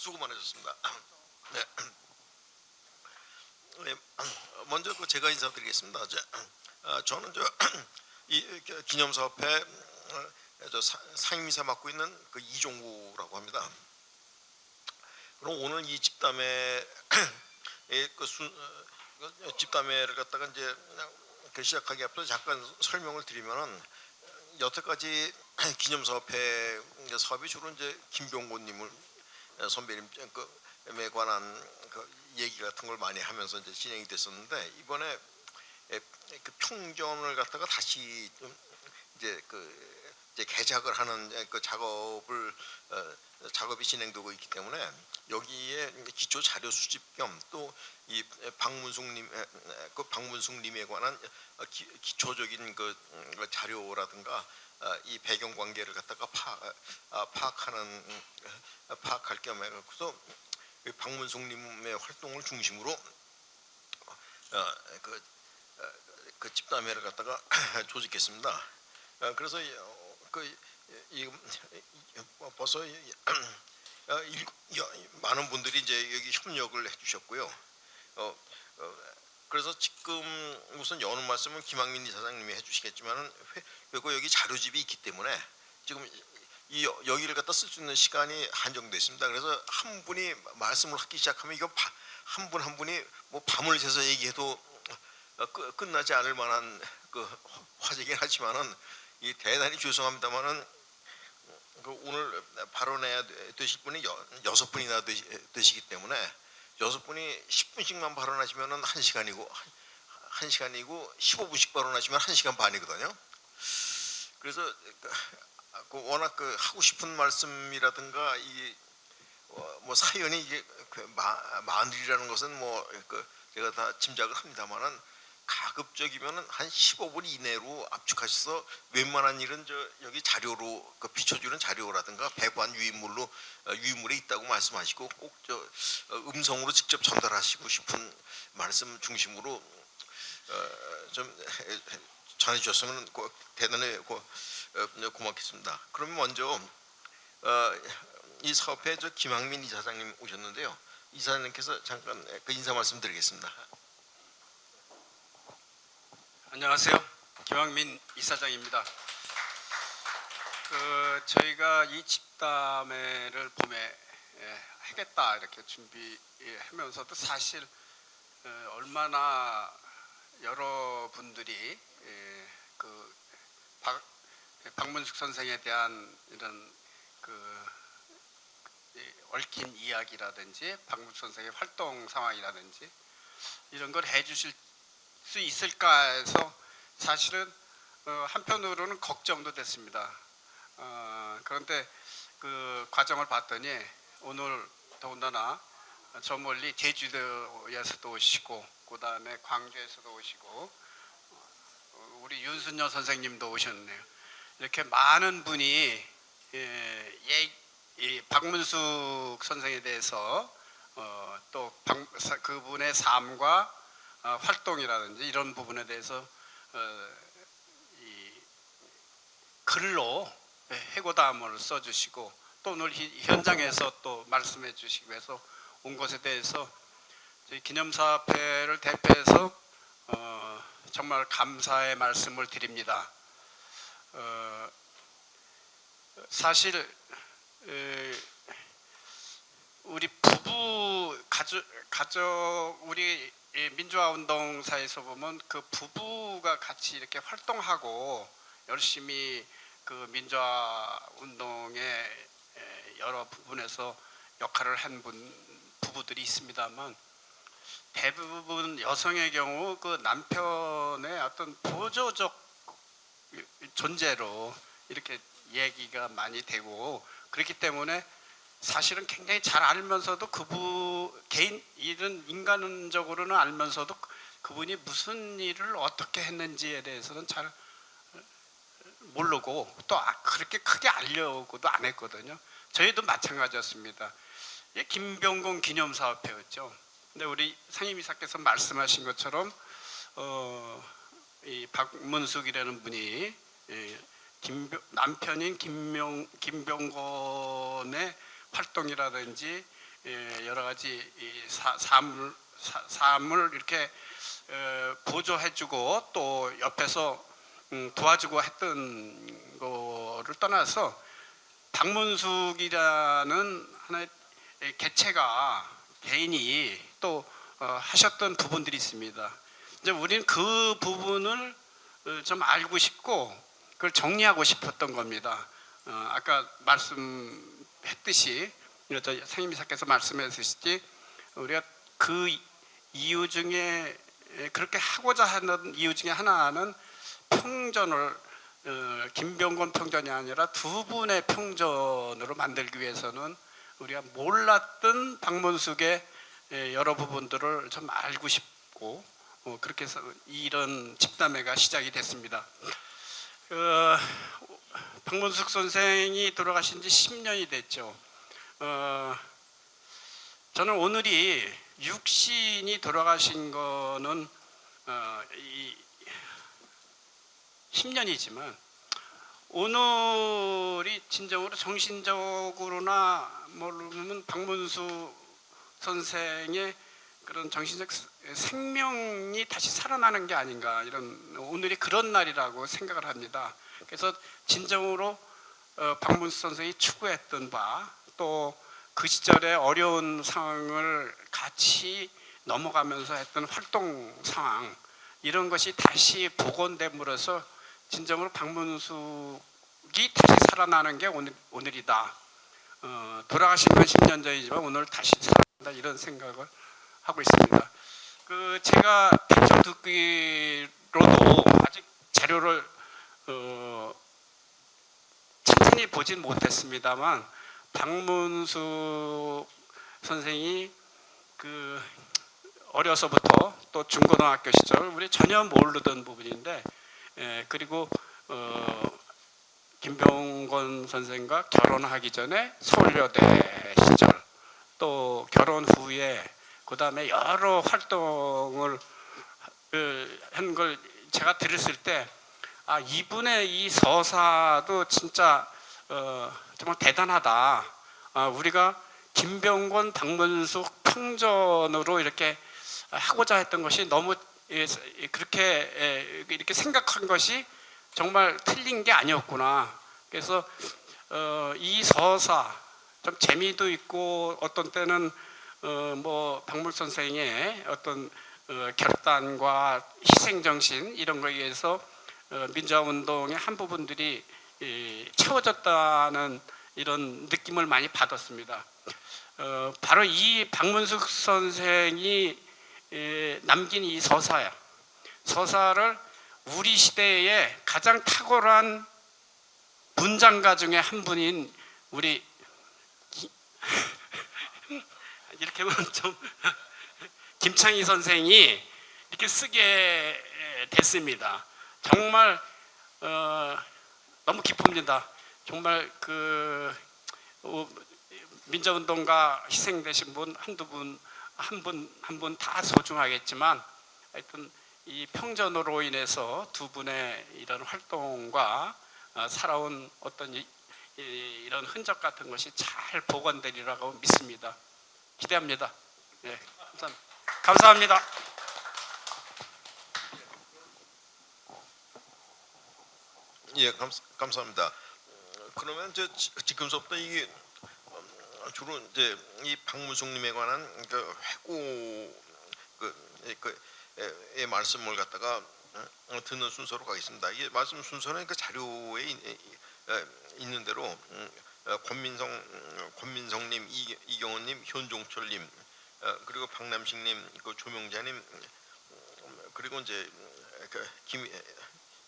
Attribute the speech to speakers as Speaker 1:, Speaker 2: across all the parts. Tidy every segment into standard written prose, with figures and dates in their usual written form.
Speaker 1: 수고 많으셨습니다. 네. 네, 먼저 제가 인사드리겠습니다. 저는 이 기념사업회 상임이사 맡고 있는 이종구라고 합니다. 그럼 오늘 이 집담회 집담회를 갖다가 이제 시작하기 앞서 잠깐 설명을 드리면은 여태까지 기념사업회 사업이 주로 이제 김병곤님을 선배님에 관한 얘기 같은 걸 많이 하면서 이제 진행이 됐었는데, 이번에 평전을 갖다가 다시 좀 이제 이제 개작을 하는 작업이 진행되고 있기 때문에 여기에 기초 자료 수집 겸 또 이 박문숙님에 관한 기초적인 자료라든가 이 배경 관계를 갖다가 파악할 겸해 갖고서 박문숙님의 활동을 중심으로 그 집담회를 갖다가 조직했습니다. 그래서 벌써 많은 분들이 이제 여기 협력을 해주셨고요. 그래서 지금 우선 여는 말씀은 김학민 이사장님이 해주시겠지만은 그리고 여기 자료집이 있기 때문에 지금 여기를 갖다 쓸 수 있는 시간이 한정돼 있습니다. 그래서 한 분이 말씀을 하기 시작하면 이거 한 분 한 분이 뭐 밤을 새서 얘기해도 끝나지 않을 만한 화제긴 하지만은 이 대단히 죄송합니다만은 오늘 발언해야 되실 분이 6분이나 되시기 때문에 6분이 10분씩만 발언하시면은 1시간이고 15분씩 발언하시면 1시간 반이거든요. 그래서 워낙 하고 싶은 말씀이라든가 뭐 사연이 이게 많으리라는 것은 제가 다 짐작을 합니다만은 가급적이면은 한 15분 이내로 압축하셔서 웬만한 일은 여기 자료로 비춰주는 자료라든가 배관 유인물에 있다고 말씀하시고 꼭 음성으로 직접 전달하시고 싶은 말씀 중심으로 좀 전해주셨으면 대단히 고맙겠습니다. 그럼 먼저 이 사업회 김학민 이사장님 오셨는데요. 이사장님께서 잠깐 인사 말씀드리겠습니다.
Speaker 2: 안녕하세요. 김학민 이사장입니다. 저희가 이 집담회를 봄에 하겠다 이렇게 준비하면서도 사실 얼마나 여러분들이 박문숙 선생에 대한 이런 얽힌 이야기라든지 박문숙 선생의 활동 상황이라든지 이런 걸 해주실 수 있을까 해서 사실은 한편으로는 걱정도 됐습니다. 그런데 그 과정을 봤더니 오늘 더군다나 저 멀리 제주도에서도 오시고 그 다음에 광주에서도 오시고 우리 윤순여 선생님도 오셨네요. 이렇게 많은 분이 박문숙 선생에 대해서 또 그분의 삶과 활동이라든지 이런 부분에 대해서 이 글로 해고담을 써주시고 또 오늘 현장에서 또 말씀해 주시기 위해서 온 것에 대해서 저희 기념사업회를 대표해서 정말 감사의 말씀을 드립니다. 사실 우리 부부 가족 우리 민주화운동사에서 보면 그 부부가 같이 이렇게 활동하고 열심히 그 민주화운동의 여러 부분에서 역할을 한 부부들이 있습니다만 대부분 여성의 경우 그 남편의 어떤 보조적 존재로 이렇게 얘기가 많이 되고 그렇기 때문에 사실은 굉장히 잘 알면서도 개인 일은 인간적으로는 알면서도 그분이 무슨 일을 어떻게 했는지에 대해서는 잘 모르고 또 그렇게 크게 알려고도 안 했거든요. 저희도 마찬가지였습니다. 김병곤 기념사업회였죠. 근데 우리 상임이사께서 말씀하신 것처럼 이 박문숙이라는 분이 남편인 김병곤의 활동이라든지 여러 가지 이 사물 이렇게 보조해주고 또 옆에서 도와주고 했던 거를 떠나서 박문숙이라는 하나의 개체가 개인이 또 하셨던 부분들이 있습니다. 이제 우리는 그 부분을 좀 알고 싶고 그걸 정리하고 싶었던 겁니다. 아까 말씀했듯이 상임이사께서 말씀하셨듯이 우리가 그 이유 중에 그렇게 하고자 하는 이유 중에 하나는 평전을 김병곤 평전이 아니라 두 분의 평전으로 만들기 위해서는 우리가 몰랐던 박문숙의 여러 부분들을 좀 알고 싶고 그렇게 해서 이런 집담회가 시작이 됐습니다. 박문숙 선생이 돌아가신 지 10년이 됐죠. 저는 오늘이 육신이 돌아가신 거는 10년이지만 오늘이 진정으로 정신적으로나 모르면 박문숙 선생의 그런 정신적 생명이 다시 살아나는 게 아닌가, 이런 오늘이 그런 날이라고 생각을 합니다. 그래서 진정으로 박문숙 선생이 추구했던 바, 또 그 시절의 어려운 상황을 같이 넘어가면서 했던 활동 상황, 이런 것이 다시 복원됨으로써 진정으로 박문숙이 다시 살아나는 게 오늘이다. 돌아가신 건 10년 전이지만 오늘 다시 살아난다, 이런 생각을 하고 있습니다. 제가 대충 듣기로도 아직 자료를 천천히 보진 못했습니다만 박문숙 선생이 어려서부터 또 중고등학교 시절 우리 전혀 모르던 부분인데, 그리고 김병곤 선생과 결혼하기 전에 서울여대 시절, 또 결혼 후에 그 다음에 여러 활동을 한 걸 제가 들었을 때, 이분의 이 서사도 진짜 정말 대단하다. 우리가 김병곤, 박문숙 평전으로 이렇게 하고자 했던 것이 너무 그렇게 이렇게 생각한 것이 정말 틀린 게 아니었구나. 그래서 이 서사 좀 재미도 있고 어떤 때는 뭐 박문숙 선생의 어떤 결단과 희생 정신, 이런 거에 의해서 민주화 운동의 한 부분들이 채워졌다는 이런 느낌을 많이 받았습니다. 바로 이 박문숙 선생이 남긴 이 서사를 우리 시대의 가장 탁월한 문장가 중에 한 분인 우리 이렇게 하면 좀 김창희 선생이 이렇게 쓰게 됐습니다. 정말 너무 기쁩니다. 정말 민주운동가 희생되신 분 한두 분, 한 분 다 소중하겠지만 하여튼 이 평전으로 인해서 두 분의 이런 활동과 살아온 어떤 이런 흔적 같은 것이 잘 복원되리라고 믿습니다. 기대합니다. 네, 감사합니다.
Speaker 1: 예, 감사합니다. 그러면 지금부터 이게 주로 이제 이 박문숙님에 관한 회고의 말씀을 갖다가 듣는 순서로 가겠습니다. 이게 말씀 순서는 그 자료에 있는 대로 권민성님, 이경원님, 현종철님, 그리고 박남식님, 조명자님, 그리고 이제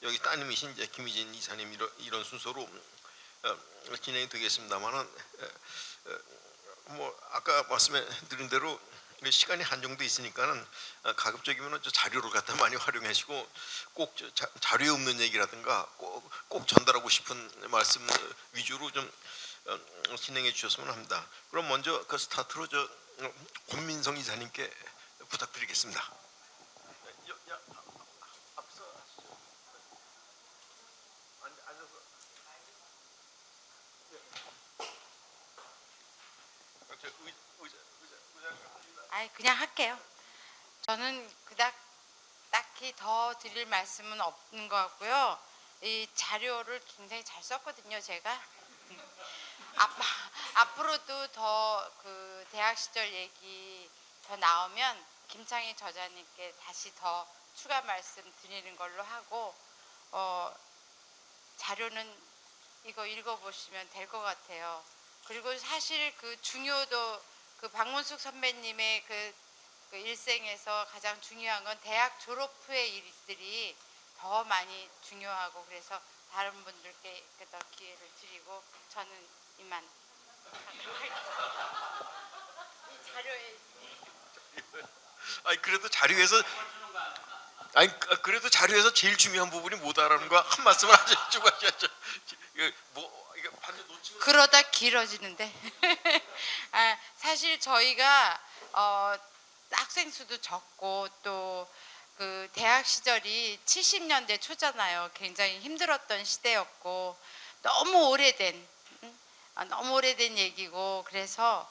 Speaker 1: 여기 따님이신 이제 김희진 이사님, 이런 순서로 진행이 되겠습니다만은 뭐 아까 말씀드린 대로 시간이 한정돼 있으니까는 가급적이면 자료를 갖다 많이 활용하시고 꼭 자료에 없는 얘기라든가 꼭 전달하고 싶은 말씀 위주로 좀 진행해 주셨으면 합니다. 그럼 먼저 그 스타트로 권민성 이사님께 부탁드리겠습니다.
Speaker 3: 아니 그냥 할게요. 저는 그닥 딱히 더 드릴 말씀은 없는 것 같고요. 이 자료를 굉장히 잘 썼거든요, 제가. 앞으로도 더 그 대학 시절 얘기 더 나오면 김창희 저자님께 다시 더 추가 말씀 드리는 걸로 하고, 자료는 이거 읽어보시면 될 것 같아요. 그리고 사실 그 중요도 그 박문숙 선배님의 그 일생에서 가장 중요한 건 대학 졸업 후의 일들이 더 많이 중요하고, 그래서 다른 분들께 더 기회를 드리고 저는 이만 하도록 하겠습니다. 이 자료에
Speaker 1: 아니 그래도 자료에서 그래도 자료에서 제일 중요한 부분이 뭐다라는 거 한 말씀을 해주고 하셨죠. 이거 반대 놓치고
Speaker 3: 그러다 길어지는데 사실 저희가 학생 수도 적고 또 그 대학 시절이 70년대 초잖아요. 굉장히 힘들었던 시대였고 너무 오래된 너무 오래된 얘기고, 그래서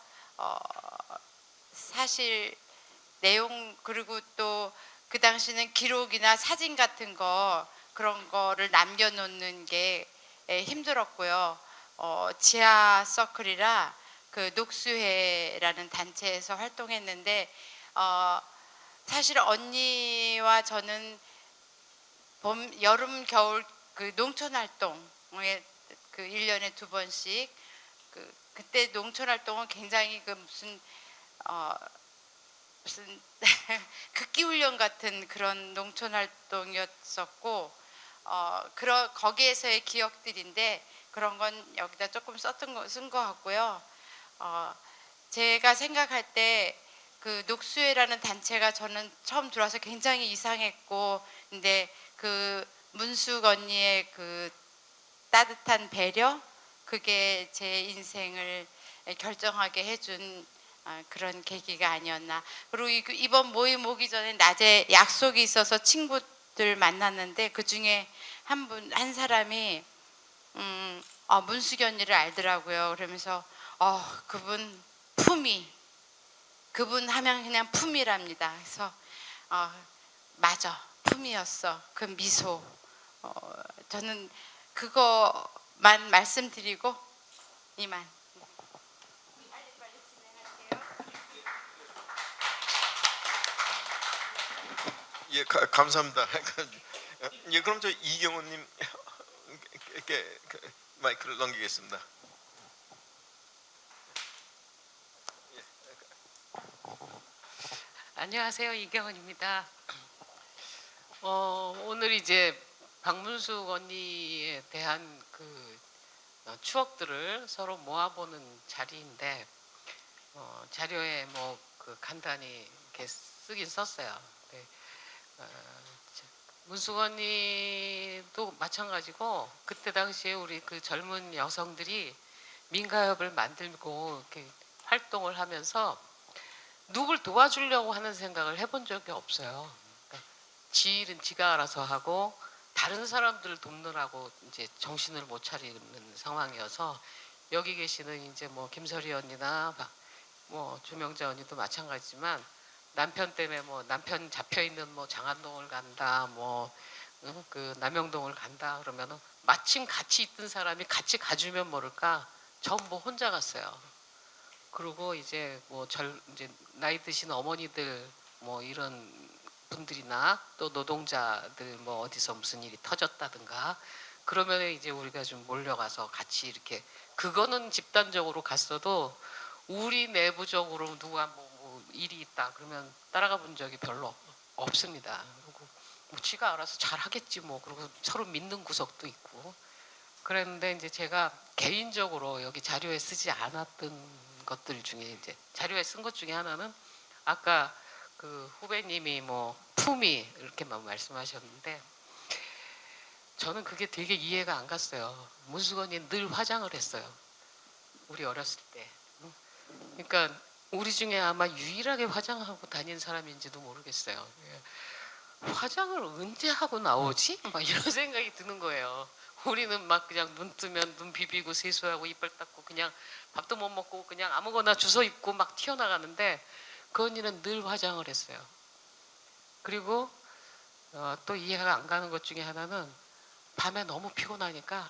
Speaker 3: 사실 내용, 그리고 또 그 당시는 기록이나 사진 같은 거 그런 거를 남겨놓는 게 힘들었고요. 지하 서클이라 그 녹수회라는 단체에서 활동했는데, 사실 언니와 저는 봄, 여름, 겨울 그 농촌 활동에 그 1년에 2번씩 그때 농촌 활동은 굉장히 그 무슨 극기 훈련 같은 그런 농촌 활동이었었고, 거기에서의 기억들인데 그런 건 여기다 조금 쓴 거 같고요. 제가 생각할 때 그 녹수회라는 단체가 저는 처음 들어와서 굉장히 이상했고, 근데 그 문숙 언니의 그 따뜻한 배려, 그게 제 인생을 결정하게 해준 그런 계기가 아니었나. 그리고 이번 모임 오기 전에 낮에 약속이 있어서 친구들 만났는데 그 중에 한 사람이 문숙이 언니를 알더라고요. 그러면서 그분 그분 하면 그냥 품이랍니다. 그래서 맞아, 품이었어. 그 미소. 저는 그거만 말씀드리고 이만. 빨리 진행할게요.
Speaker 1: 예, 감사합니다. 예, 그럼 저 이경호님 이렇게 마이크를 넘기겠습니다.
Speaker 4: 안녕하세요. 이경은입니다. 오늘 이제 박문숙 언니에 대한 그 추억들을 서로 모아보는 자리인데, 자료에 뭐 그 간단히 이렇게 쓰긴 썼어요. 네. 문숙 언니도 마찬가지고, 그때 당시에 우리 그 젊은 여성들이 민가협을 만들고 이렇게 활동을 하면서 누굴 도와주려고 하는 생각을 해본 적이 없어요. 그러니까 지 일은 지가 알아서 하고 다른 사람들을 돕느라고 이제 정신을 못 차리는 상황이어서, 여기 계시는 이제 뭐 김설희 언니나 뭐 조명자 언니도 마찬가지지만, 남편 때문에 뭐 남편 잡혀 있는 뭐 장안동을 간다, 뭐 그 남영동을 간다 그러면은 마침 같이 있던 사람이 같이 가주면 모를까 전부 혼자 갔어요. 그리고 이제 뭐 이제 나이 드신 어머니들 뭐 이런 분들이나 또 노동자들 뭐 어디서 무슨 일이 터졌다든가 그러면 이제 우리가 좀 몰려가서 같이 이렇게, 그거는 집단적으로 갔어도 우리 내부적으로 누가 뭐 일이 있다 그러면 따라가 본 적이 별로 없습니다. 그리고 뭐 지가 알아서 잘 하겠지 뭐, 그리고 서로 믿는 구석도 있고 그랬는데, 이제 제가 개인적으로 여기 자료에 쓰지 않았던 것들 중에 이제 자료에 쓴 것 중에 하나는, 아까 그 후배님이 뭐 품위 이렇게만 말씀하셨는데 저는 그게 되게 이해가 안 갔어요. 문수건이 늘 화장을 했어요. 우리 어렸을 때. 그러니까 우리 중에 아마 유일하게 화장하고 다닌 사람인지도 모르겠어요. 화장을 언제 하고 나오지? 막 이런 생각이 드는 거예요. 우리는 막 그냥 눈 뜨면 눈 비비고 세수하고 이빨 닦고 그냥 밥도 못 먹고 그냥 아무거나 주워 입고 막 튀어나가는데, 그 언니는 늘 화장을 했어요. 그리고 또 이해가 안 가는 것 중에 하나는 밤에 너무 피곤하니까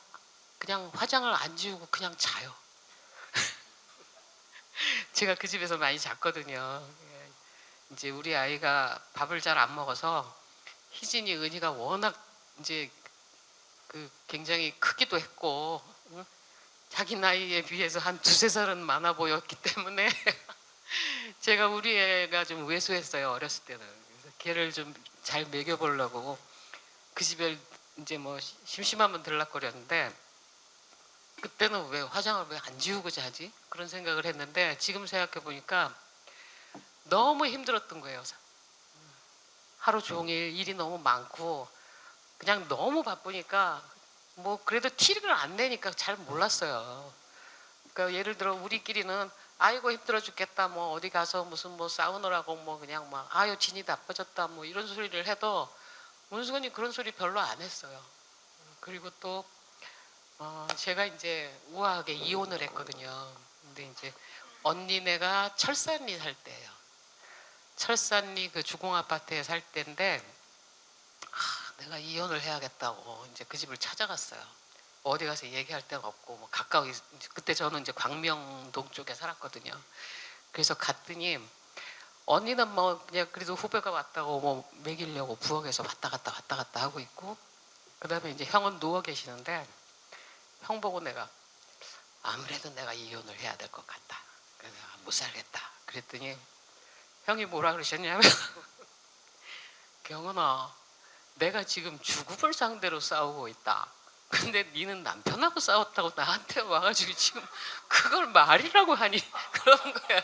Speaker 4: 그냥 화장을 안 지우고 그냥 자요. 제가 그 집에서 많이 잤거든요. 이제 우리 아이가 밥을 잘 안 먹어서 희진이, 은희가 워낙 이제 그 굉장히 크기도 했고, 응? 자기 나이에 비해서 한 두세 살은 많아 보였기 때문에 제가 우리 애가 좀 왜소했어요. 어렸을 때는. 그래서 걔를 좀 잘 먹여보려고 그 집에 이제 뭐 심심하면 들락거렸는데, 그때는 왜 화장을 왜 안 지우고 자지? 그런 생각을 했는데, 지금 생각해 보니까 너무 힘들었던 거예요. 하루 종일 일이 너무 많고 그냥 너무 바쁘니까 뭐 그래도 티를 안 내니까 잘 몰랐어요. 그러니까 예를 들어 우리끼리는 아이고 힘들어 죽겠다, 뭐 어디 가서 무슨 뭐 싸우느라고 뭐 그냥 막 아유 진이 나빠졌다 뭐 이런 소리를 해도 문수건이 그런 소리 별로 안 했어요. 그리고 또 제가 이제 우아하게 이혼을 했거든요. 근데 이제 언니네가 철산리 살 때예요. 철산리 그 주공 아파트에 살 때인데 내가 이혼을 해야겠다고 이제 그 집을 찾아갔어요. 어디 가서 얘기할 데가 없고 뭐 가까이, 그때 저는 이제 광명동 쪽에 살았거든요. 그래서 갔더니 언니는 뭐 그냥 그래도 후배가 왔다고 뭐 먹이려고 부엌에서 왔다 갔다 하고 있고, 그 다음에 이제 형은 누워 계시는데 형 보고 내가 아무래도 내가 이혼을 해야 될 것 같다. 그래서 못 살겠다. 그랬더니 형이 뭐라 그러셨냐면 경은아, 내가 지금 죽음을 상대로 싸우고 있다. 근데 니는 남편하고 싸웠다고 나한테 와가지고 지금 그걸 말이라고 하니 그런 거예요.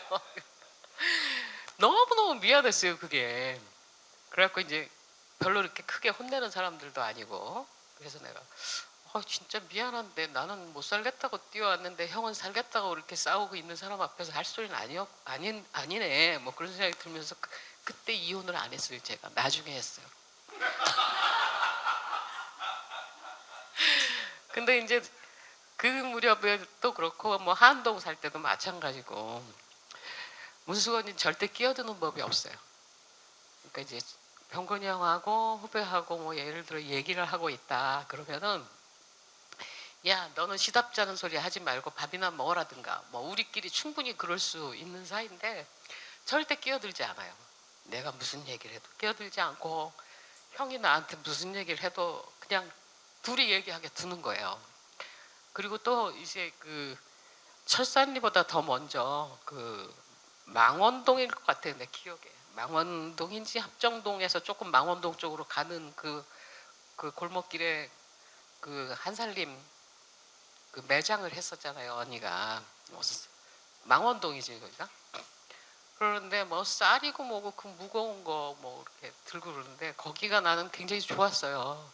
Speaker 4: 너무너무 미안했어요 그게. 그래갖고 이제 별로 이렇게 크게 혼내는 사람들도 아니고, 그래서 내가 진짜 미안한데 나는 못 살겠다고 뛰어왔는데 형은 살겠다고 이렇게 싸우고 있는 사람 앞에서 할 소리는 아니네 뭐 그런 생각이 들면서 그때 이혼을 안 했어요. 제가 나중에 했어요. 근데 이제 그 무렵에 또 그렇고 뭐 한동 살 때도 마찬가지고 문수건이 절대 끼어드는 법이 없어요. 그러니까 이제 병건이 형하고 후배하고 뭐 예를 들어 얘기를 하고 있다 그러면은 야 너는 시답잖은 소리 하지 말고 밥이나 먹으라든가, 뭐 우리끼리 충분히 그럴 수 있는 사이인데 절대 끼어들지 않아요. 내가 무슨 얘기를 해도 끼어들지 않고 형이 나한테 무슨 얘기를 해도 그냥 둘이 얘기하게 두는 거예요. 그리고 또 이제 그 철산리보다 더 먼저 그 망원동일 것 같아요. 내 기억에 망원동인지 합정동에서 조금 망원동 쪽으로 가는 그 골목길에 그 한살림 그 매장을 했었잖아요. 언니가 망원동이지 거기가. 그러는데 뭐 쌀이고 뭐고 그 무거운 거 뭐 이렇게 들고 그러는데 거기가 나는 굉장히 좋았어요.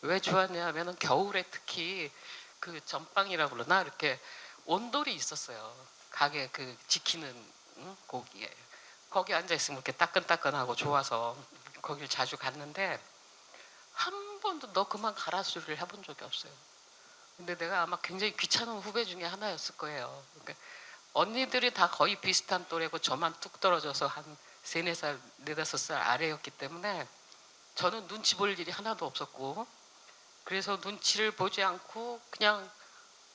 Speaker 4: 왜 좋았냐면은 겨울에 특히 그 전방이라고 그러나 이렇게 온돌이 있었어요. 가게 그 지키는 거기에 거기 앉아 있으면 이렇게 따끈따끈하고 좋아서 거길 자주 갔는데 한 번도 너 그만 가라 소리를 해본 적이 없어요. 근데 내가 아마 굉장히 귀찮은 후배 중에 하나였을 거예요. 그러니까 언니들이 다 거의 비슷한 또래고 저만 뚝 떨어져서 한 3, 4살, 4, 5살 아래였기 때문에 저는 눈치 볼 일이 하나도 없었고, 그래서 눈치를 보지 않고 그냥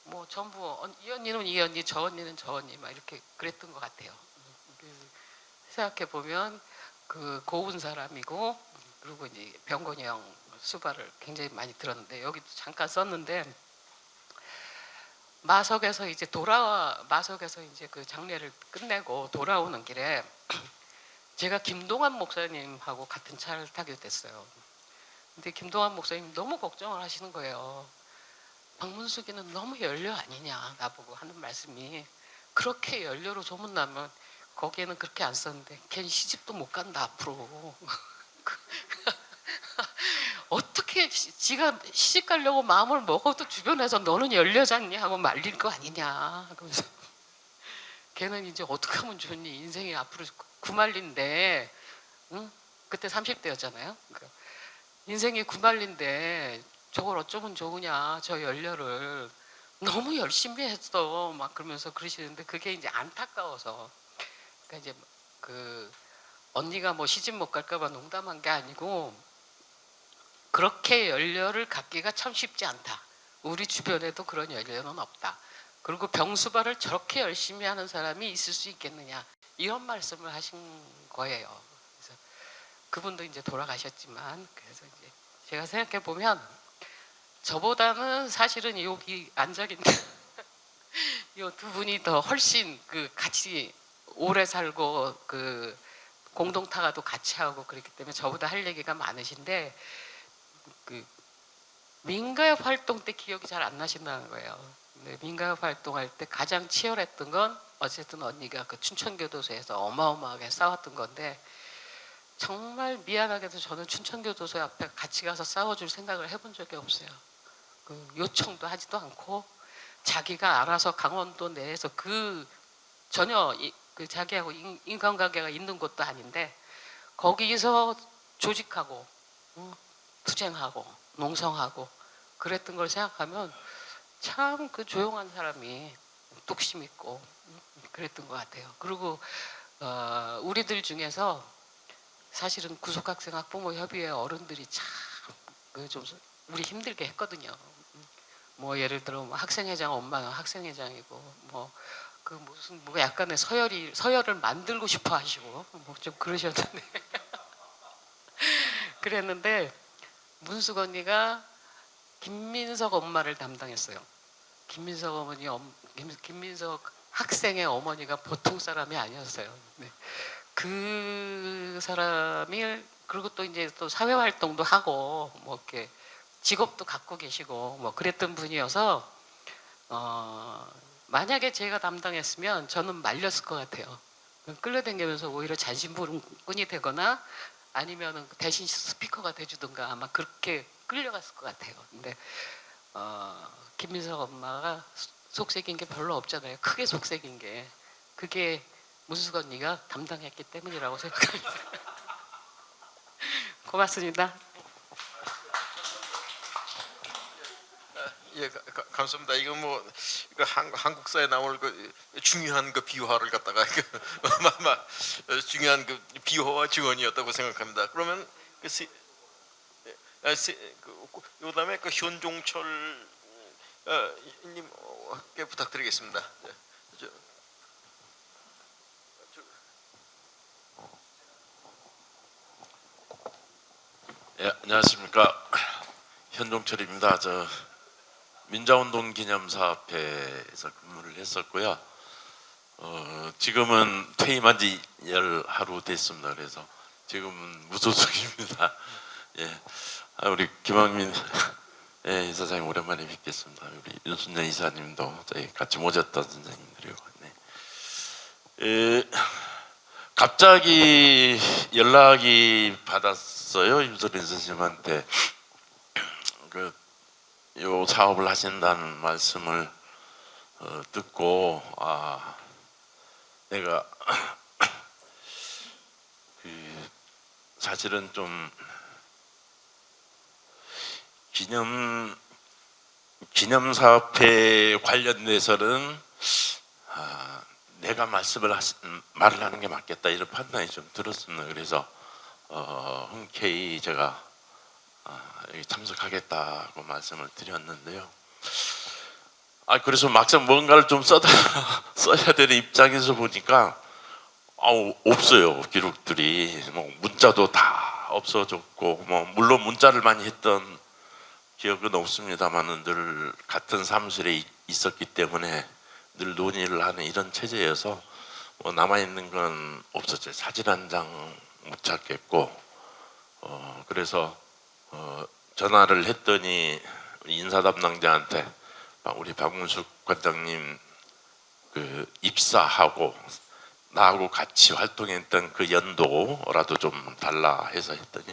Speaker 4: 뭐 전부 이 언니는 이 언니, 저 언니는 저 언니 막 이렇게 그랬던 것 같아요. 생각해 보면 그 고운 사람이고, 그리고 이제 병건이 형 수발을 굉장히 많이 들었는데 여기도 잠깐 썼는데 마석에서 이제 마석에서 이제 그 장례를 끝내고 돌아오는 길에 제가 김동환 목사님하고 같은 차를 타게 됐어요. 근데 김동환 목사님 너무 걱정을 하시는 거예요. 박문숙이는 너무 연료 아니냐 나보고 하는 말씀이, 그렇게 연료로 소문나면 거기에는 그렇게 안 썼는데 걔는 시집도 못 간다 앞으로. 어떻게 지가 시집 가려고 마음을 먹어도 주변에서 너는 열려졌니 하고 말릴 거 아니냐. 그래서 걔는 이제 어떻게 하면 좋니, 인생이 앞으로 구말린데, 응? 그때 30대였잖아요. 인생이 구말린데 저걸 어쩌면 좋으냐, 저 연료를 너무 열심히 했어 막 그러면서 그러시는데 그게 이제 안타까워서, 그러니까 이제 그 언니가 뭐 시집 못 갈까봐 농담한 게 아니고 그렇게 연려를 갖기가 참 쉽지 않다. 우리 주변에도 그런 연려는 없다. 그리고 병수발을 저렇게 열심히 하는 사람이 있을 수 있겠느냐 이런 말씀을 하신 거예요. 그래서 그분도 이제 돌아가셨지만 그래서 이제 제가 생각해 보면 저보다는 사실은 여기 앉아 있는 이 두 분이 더 훨씬 그 같이 오래 살고 그 공동타가도 같이 하고 그렇기 때문에 저보다 할 얘기가 많으신데 그 민가협 활동 때 기억이 잘 안 나신다는 거예요. 근데 민가협 활동할 때 가장 치열했던 건 어쨌든 언니가 그 춘천교도소에서 어마어마하게 싸웠던 건데 정말 미안하게도 저는 춘천교도소 앞에 같이 가서 싸워줄 생각을 해본 적이 없어요. 그 요청도 하지도 않고 자기가 알아서 강원도 내에서 그 전혀 그 자기하고 인간관계가 있는 것도 아닌데 거기서 조직하고 투쟁하고 농성하고 그랬던 걸 생각하면 참 그 조용한 사람이 뚝심 있고 그랬던 것 같아요. 그리고 우리들 중에서 사실은 구속학생 학부모 협의회 어른들이 참 그 좀 우리 힘들게 했거든요. 뭐 예를 들어 뭐 학생회장 엄마는 학생회장이고 뭐 그 무슨 뭐 약간의 서열을 만들고 싶어 하시고 뭐 좀 그러셨는데 그랬는데 문숙 언니가 김민석 엄마를 담당했어요. 김민석 어머니 김민석 학생의 어머니가 보통 사람이 아니었어요. 네. 그 사람이 그리고 또 이제 또 사회 활동도 하고 뭐 이렇게 직업도 갖고 계시고 뭐 그랬던 분이어서 만약에 제가 담당했으면 저는 말렸을 것 같아요. 끌려다니면서 오히려 잔심부름꾼이 되거나 아니면 대신 스피커가 돼주든가 아마 그렇게 끌려갔을 것 같아요. 근데 김민석 엄마가 속색인 게 별로 없잖아요. 크게 속색인 게 그게 문숙 언니가 담당했기 때문이라고 생각합니다. 고맙습니다.
Speaker 1: 예, 감사합니다. 이거 뭐 이거 한국사에 나올 그 중요한 그 비화를 갖다가 중요한 그 비화와 증언이었다고 생각합니다. 그러면 그다음에 그 현종철 님께 부탁드리겠습니다.
Speaker 5: 예, 안녕하십니까. 현종철입니다. 저 민자운동 기념사업회에서 근무를 했었고요. 지금은 퇴임한 지 열 하루 됐습니다. 그래서 지금은 무소속입니다. 예, 우리 김학민 이사장님 오랜만에 뵙겠습니다. 우리 윤순재 이사님도 저희 같이 모셨던 선생님들이고. 네. 갑자기 연락이 받았어요. 임소린 선생님한테 요 사업을 하신다는 말씀을 듣고 내가 사실은 좀 기념사업회 관련돼서는 내가 말을 하는 게 맞겠다 이런 판단이 좀 들었습니다. 그래서 흔쾌히 제가 참석하겠다고 말씀을 드렸는데요. 그래서 막상 뭔가를 좀 써야 되는 입장에서 보니까 없어요. 기록들이 뭐 문자도 다 없어졌고 뭐 물론 문자를 많이 했던 기억은 없습니다만은 늘 같은 사무실에 있었기 때문에 늘 논의를 하는 이런 체제여서 뭐 남아 있는 건 없었죠. 사진 한 장 못 찾겠고 그래서 전화를 했더니 인사 담당자한테 우리 박문숙 관장님 그 입사하고 나하고 같이 활동했던 그 연도라도 좀 달라 해서 했더니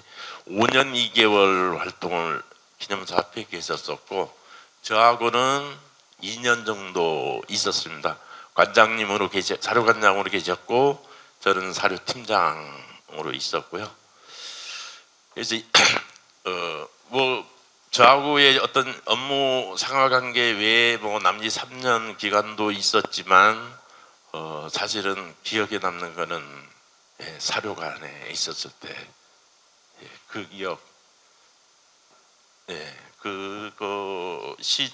Speaker 5: 5년 2개월 활동을 기념사업회에 계셨었고 저하고는 2년 정도 있었습니다. 관장님으로 사료관장으로 계셨고 저는 사료팀장으로 있었고요. 그래서 뭐 저하고의 어떤 업무 상하관계 외에 뭐 남짓 3년 기간도 있었지만 사실은 기억에 남는 거는 예, 사료관에 있었을 때 예, 그 기억, 예, 그것이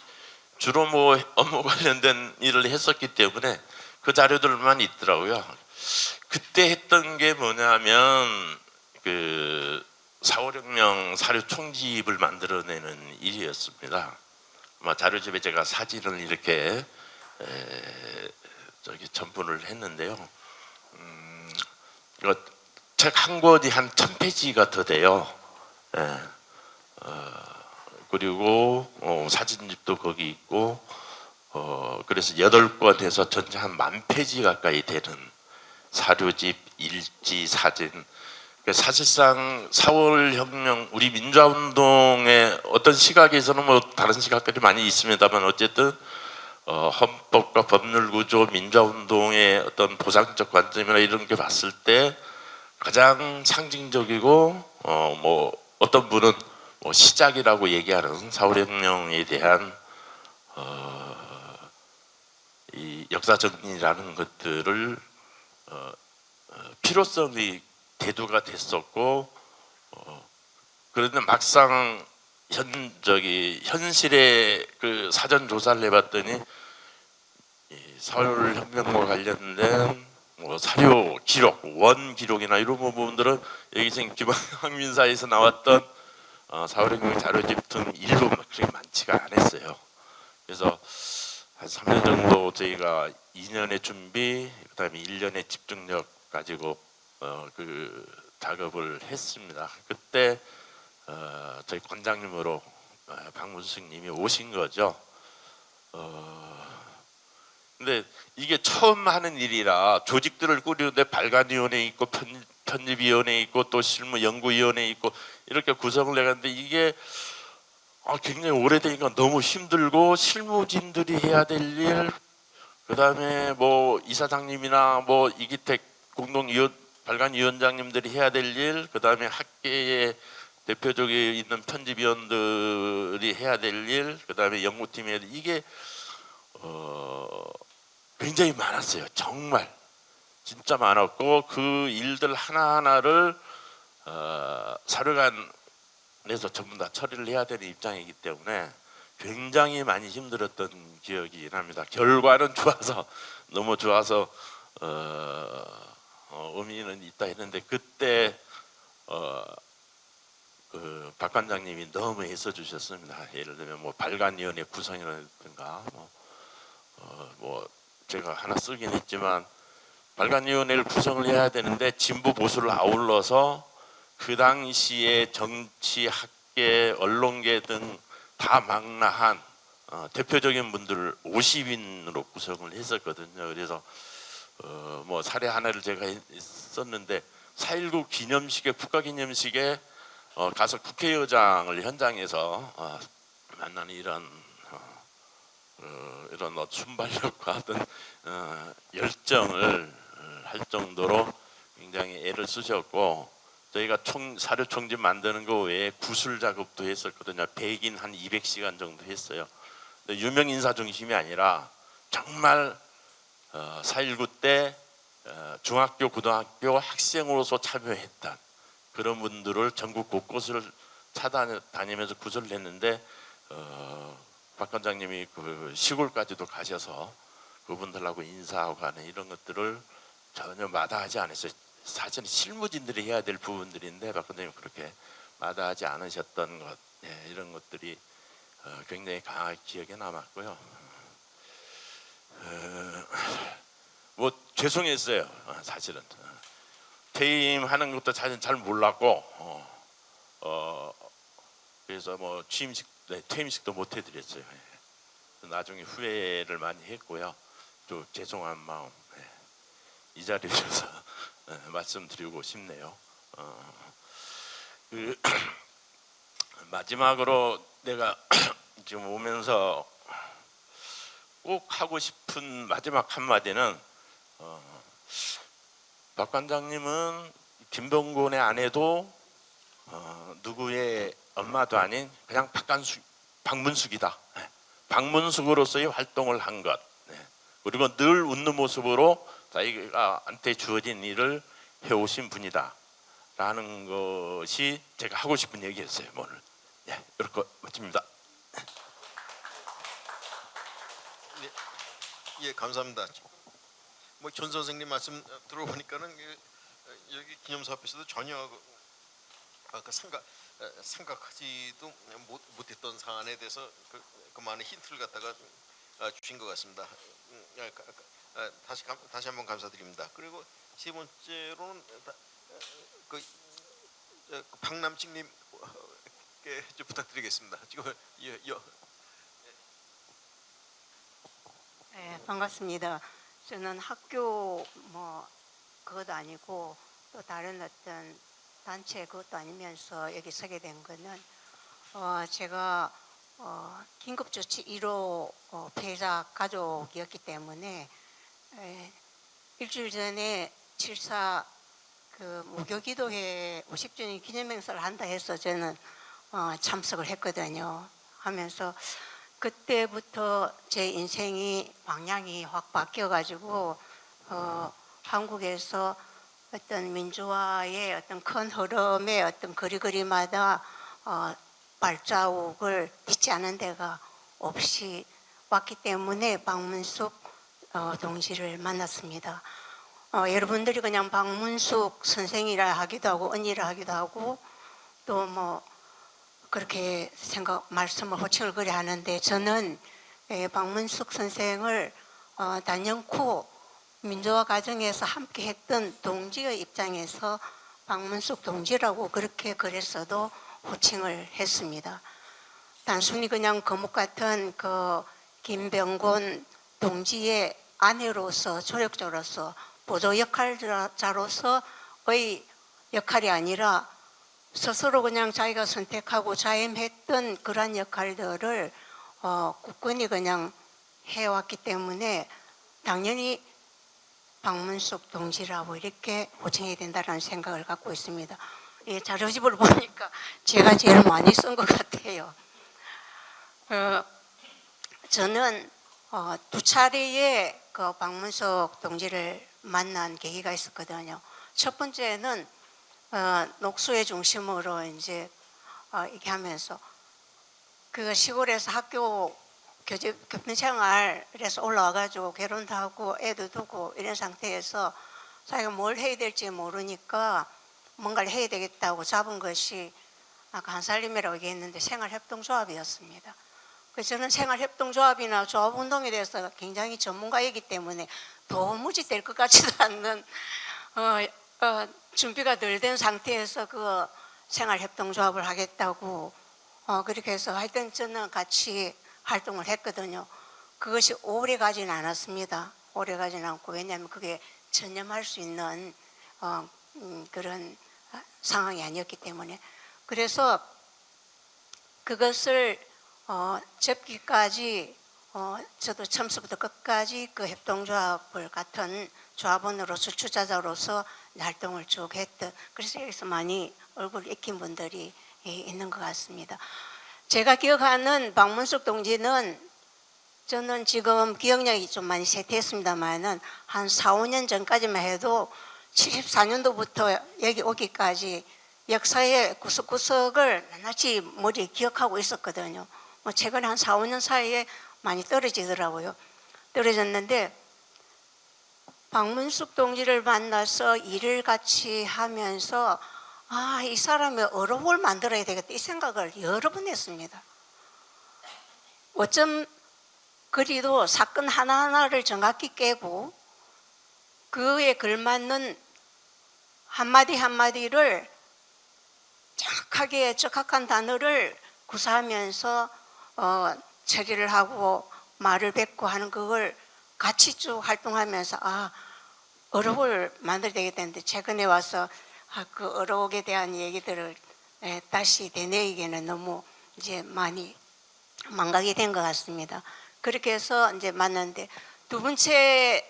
Speaker 5: 주로 뭐 업무 관련된 일을 했었기 때문에 그 자료들만 있더라고요. 그때 했던 게 뭐냐면 그 4.5혁명 사료 총집을 만들어내는 일이었습니다. 자료집에 제가 사진을 이렇게 저기 첨부를 했는데요. 이거 책 한 권이 한 1000페이지가 더 돼요. 예. 그리고 사진집도 거기 있고 그래서 8권에서 전체 한 10,000페이지 가까이 되는 사료집, 일지, 사진. 사실상 4월 혁명, 우리 민주화운동의 어떤 시각에서는 뭐 다른 시각들이 많이 있습니다만 어쨌든 헌법과 법률구조, 민주화운동의 어떤 보상적 관점이나 이런 게 봤을 때 가장 상징적이고 뭐 어떤 분은 뭐 시작이라고 얘기하는 4월 혁명에 대한 이 역사적이라는 것들을 필요성이 대두가 됐었고 그런데 막상 현실에 그 사전 조사를 해봤더니 이 4월 혁명과 관련된 뭐 사료 기록, 원 기록이나 이런 부분들은 여기 지금 김학민사에서 나왔던 4월 혁명 자료집 등 일도 그렇게 많지가 않았어요. 그래서 한 3년 정도 저희가 2년의 준비, 그다음에 1년의 집중력 가지고 그 작업을 했습니다. 그때 저희 권장님으로 박문숙님이 오신 거죠. 근데 이게 처음 하는 일이라 조직들을 꾸리는데 발간위원회 있고 편집위원회 있고 또 실무연구위원회 있고 이렇게 구성을 해갔는데 이게 굉장히 오래되니까 너무 힘들고 실무진들이 해야 될 일, 그 다음에 뭐 이사장님이나 뭐 이기택 발간위원장님들이 해야 될 일, 그 다음에 학계에 대표적으로 있는 편집위원들이 해야 될 일, 그 다음에 연구팀이 해야 될 일, 이게 굉장히 많았어요. 정말 진짜 많았고 그 일들 하나하나를 사료관에서 전부 다 처리를 해야 되는 입장이기 때문에 굉장히 많이 힘들었던 기억이 납니다. 결과는 좋아서 너무 좋아서 의미는 있다 했는데 그때 그 박 관장님이 너무 애써 주셨습니다. 예를 들면 뭐 발간위원회 구성이라든가 뭐 제가 하나 쓰긴 했지만 발간위원회를 구성을 해야 되는데 진보 보수를 아울러서 그 당시에 정치, 학계, 언론계 등 다 망라한 대표적인 분들을 50인으로 구성을 했었거든요. 그래서 뭐 사례 하나를 제가 썼는데 4.19 기념식에 국가기념식에 가서 국회의장을 현장에서 만나는 이런 순발력과 어떤 열정을 할 정도로 굉장히 애를 쓰셨고 저희가 사료 총집 만드는 거 외에 구술 작업도 했었거든요. 100인 한 200시간 정도 했어요. 유명 인사 중심이 아니라 정말 4.19 때 중학교, 고등학교 학생으로서 참여했던 그런 분들을 전국 곳곳을 찾아다니면서 구술을 했는데 박 관장님이 그 시골까지도 가셔서 그분들하고 인사하고 하는 이런 것들을 전혀 마다하지 않았어요. 사실 실무진들이 해야 될 부분들인데 박 관장님 그렇게 마다하지 않으셨던 것 이런 것들이 굉장히 강하게 기억에 남았고요. 뭐 죄송했어요. 사실은 퇴임하는 것도 사실 잘 몰랐고 그래서 뭐 퇴임식도 못 해드렸어요. 나중에 후회를 많이 했고요. 또 죄송한 마음 이 자리에서 말씀드리고 싶네요. 마지막으로 내가 지금 오면서 꼭 하고 싶은 마지막 한마디는 박 관장님은 김병곤의 아내도 누구의 엄마도 아닌 그냥 박문숙이다. 박문숙으로서의 활동을 한 것. 그리고 늘 웃는 모습으로 자기가한테 주어진 일을 해오신 분이다라는 것이 제가 하고 싶은 얘기였어요. 오늘 이렇게 멋집니다.
Speaker 1: 예, 감사합니다. 뭐 전 선생님 말씀 들어보니까는 여기 기념사 앞에서도 전혀 생각하지도 못했던 사안에 대해서 그 많은 힌트를 갖다가 주신 것 같습니다. 다시 한번 감사드립니다. 그리고 세 번째로는 박남cik님께 좀 부탁드리겠습니다. 지금
Speaker 6: 네, 반갑습니다. 저는 학교 뭐 그것도 아니고 또 다른 어떤 단체 그것도 아니면서 여기 서게 된 거는 제가 긴급조치 1호 피해자 가족이었기 때문에 일주일 전에 7.4 그 무교기도회 50주년 기념행사를 한다 해서 저는 참석을 했거든요. 하면서 그때부터 제 인생이 방향이 확 바뀌어가지고 한국에서 어떤 민주화의 어떤 큰 흐름의 어떤 거리거리마다 발자국을 잊지 않은 데가 없이 왔기 때문에 박문숙 동지를 만났습니다. 여러분들이 그냥 박문숙 선생이라 하기도 하고 언니라 하기도 하고 또 뭐 그렇게 말씀을 호칭을 그래 하는데 저는 박문숙 선생을 단연코 민주화 과정에서 함께 했던 동지의 입장에서 박문숙 동지라고 그렇게 그랬어도 호칭을 했습니다. 단순히 그냥 거목 같은 그 김병곤 동지의 아내로서 조력자로서 보조 역할자로서의 역할이 아니라 스스로 그냥 자기가 선택하고 자임했던 그러한 역할들을 굳건히 그냥 해왔기 때문에 당연히 박문숙 동지라고 이렇게 호칭해야 된다는 생각을 갖고 있습니다. 이 자료집을 보니까 제가 제일 많이 쓴 것 같아요. 저는 두 차례의 그 박문숙 동지를 만난 계기가 있었거든요. 첫 번째는 녹수의 중심으로 이제 이렇게 하면서 그 시골에서 학교 교편 생활에서 올라와가지고 결혼도 하고 애도 두고 이런 상태에서 자기가 뭘 해야 될지 모르니까 뭔가를 해야 되겠다고 잡은 것이 아까 한살림이라고 얘기했는데 생활협동조합이었습니다. 그래서 저는 생활협동조합이나 조합운동에 대해서 굉장히 전문가이기 때문에 도무지 될 것 같지도 않는 준비가 덜 된 상태에서 그 생활협동조합을 하겠다고 그렇게 해서 하여튼 저는 같이 활동을 했거든요. 그것이 오래 가지는 않았습니다. 오래 가지는 않고 왜냐하면 그게 전념할 수 있는 그런 상황이 아니었기 때문에 그래서 그것을 접기까지 저도 처음부터 끝까지 그 협동조합을 같은 조합원으로서 주자자로서 활동을 쭉 했던 그래서 여기서 많이 얼굴 익힌 분들이 있는 것 같습니다. 제가 기억하는 박문숙 동지는 저는 지금 기억력이 좀 많이 쇠퇴했습니다만은 한 4, 5년 전까지만 해도 74년도부터 여기 오기까지 역사의 구석구석을 낱낱이 머리에 기억하고 있었거든요. 뭐 최근에 한 4, 5년 사이에 많이 떨어지더라고요. 떨어졌는데 박문숙 동지를 만나서 일을 같이 하면서 이 사람의 어록을 만들어야 되겠다 이 생각을 여러 번 했습니다. 어쩜 그리도 사건 하나하나를 정확히 깨고 그에 걸맞는 한마디 한마디를 정확하게 적합한 단어를 구사하면서 처리를 하고 말을 뱉고 하는 그걸 같이 쭉 활동하면서 어록을 만들어야 되겠다는데 최근에 와서 그 어록에 대한 얘기들을 다시 되뇌이기에는 너무 이제 많이 망각이 된 것 같습니다. 그렇게 해서 이제 만났는데 두 번째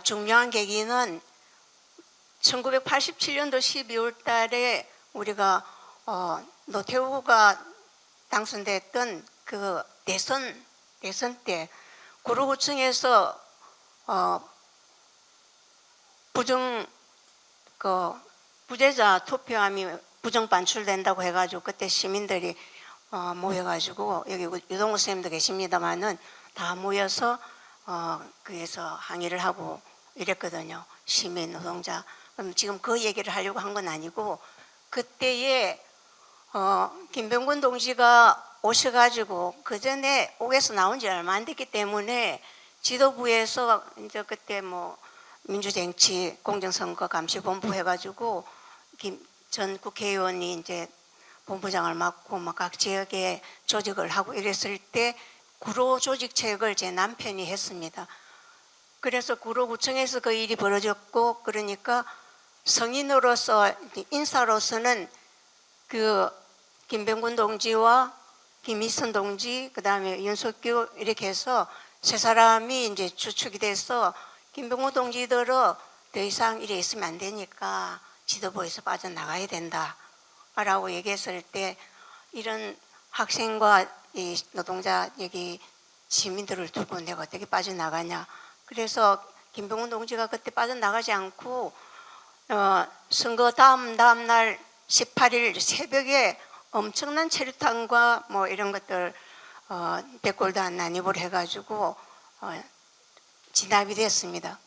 Speaker 6: 중요한 계기는 1987년도 12월 달에 우리가 노태우가 당선됐던 그 대선 때 구로구청에서 그 부재자 투표함이 부정 반출된다고 해가지고 그때 시민들이 모여가지고 여기 유동우 선생님도 계십니다만은 다 모여서 거기서 항의를 하고 이랬거든요. 시민 노동자. 그럼 지금 그 얘기를 하려고 한 건 아니고 그때에 김병군 동지가 오셔가지고 그 전에 옥에서 나온 지 얼마 안 됐기 때문에 지도부에서 이제 그때 뭐 민주정치 공정선거 감시본부 해가지고 전 국회의원이 이제 본부장을 맡고 막 각 지역에 조직을 하고 이랬을 때 구로 조직책을 제 남편이 했습니다. 그래서 구로구청에서 그 일이 벌어졌고 그러니까 성인으로서 인사로서는 그 김병군 동지와 김희선 동지 그다음에 윤석규 이렇게 해서 세 사람이 이제 주축이 돼서 김병군 동지들은 더 이상 이래 있으면 안 되니까 지도부에서 빠져나가야 된다라고 얘기했을 때 이런 학생과 이 노동자 여기 시민들을 두고 내가 어떻게 빠져나가냐. 그래서 김병훈 동지가 그때 빠져나가지 않고 선거 다음 날 18일 새벽에 엄청난 체류탄과 뭐 이런 것들 100골도 안 난입을 해가지고 진압이 됐습니다.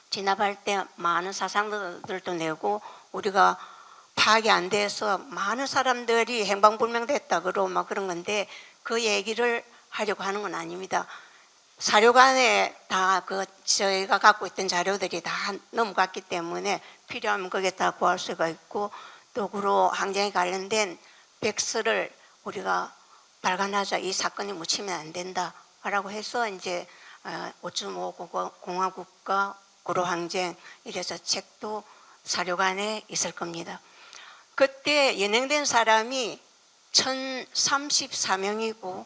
Speaker 6: 진압할 때 많은 사상들도 내고 우리가 파악이 안 돼서 많은 사람들이 행방불명됐다 그러고 막 그런 건데 그 얘기를 하려고 하는 건 아닙니다. 사료관에 다 그 저희가 갖고 있던 자료들이 다 넘어갔기 때문에 필요하면 거기에 다 구할 수가 있고 또 구로 항쟁에 관련된 백서를 우리가 발간하자. 이 사건이 묻히면 안 된다라고 해서 이제 5.5 공화국과 구로 항쟁 이래서 책도 사료관에 있을 겁니다. 그때 연행된 사람이 1034명이고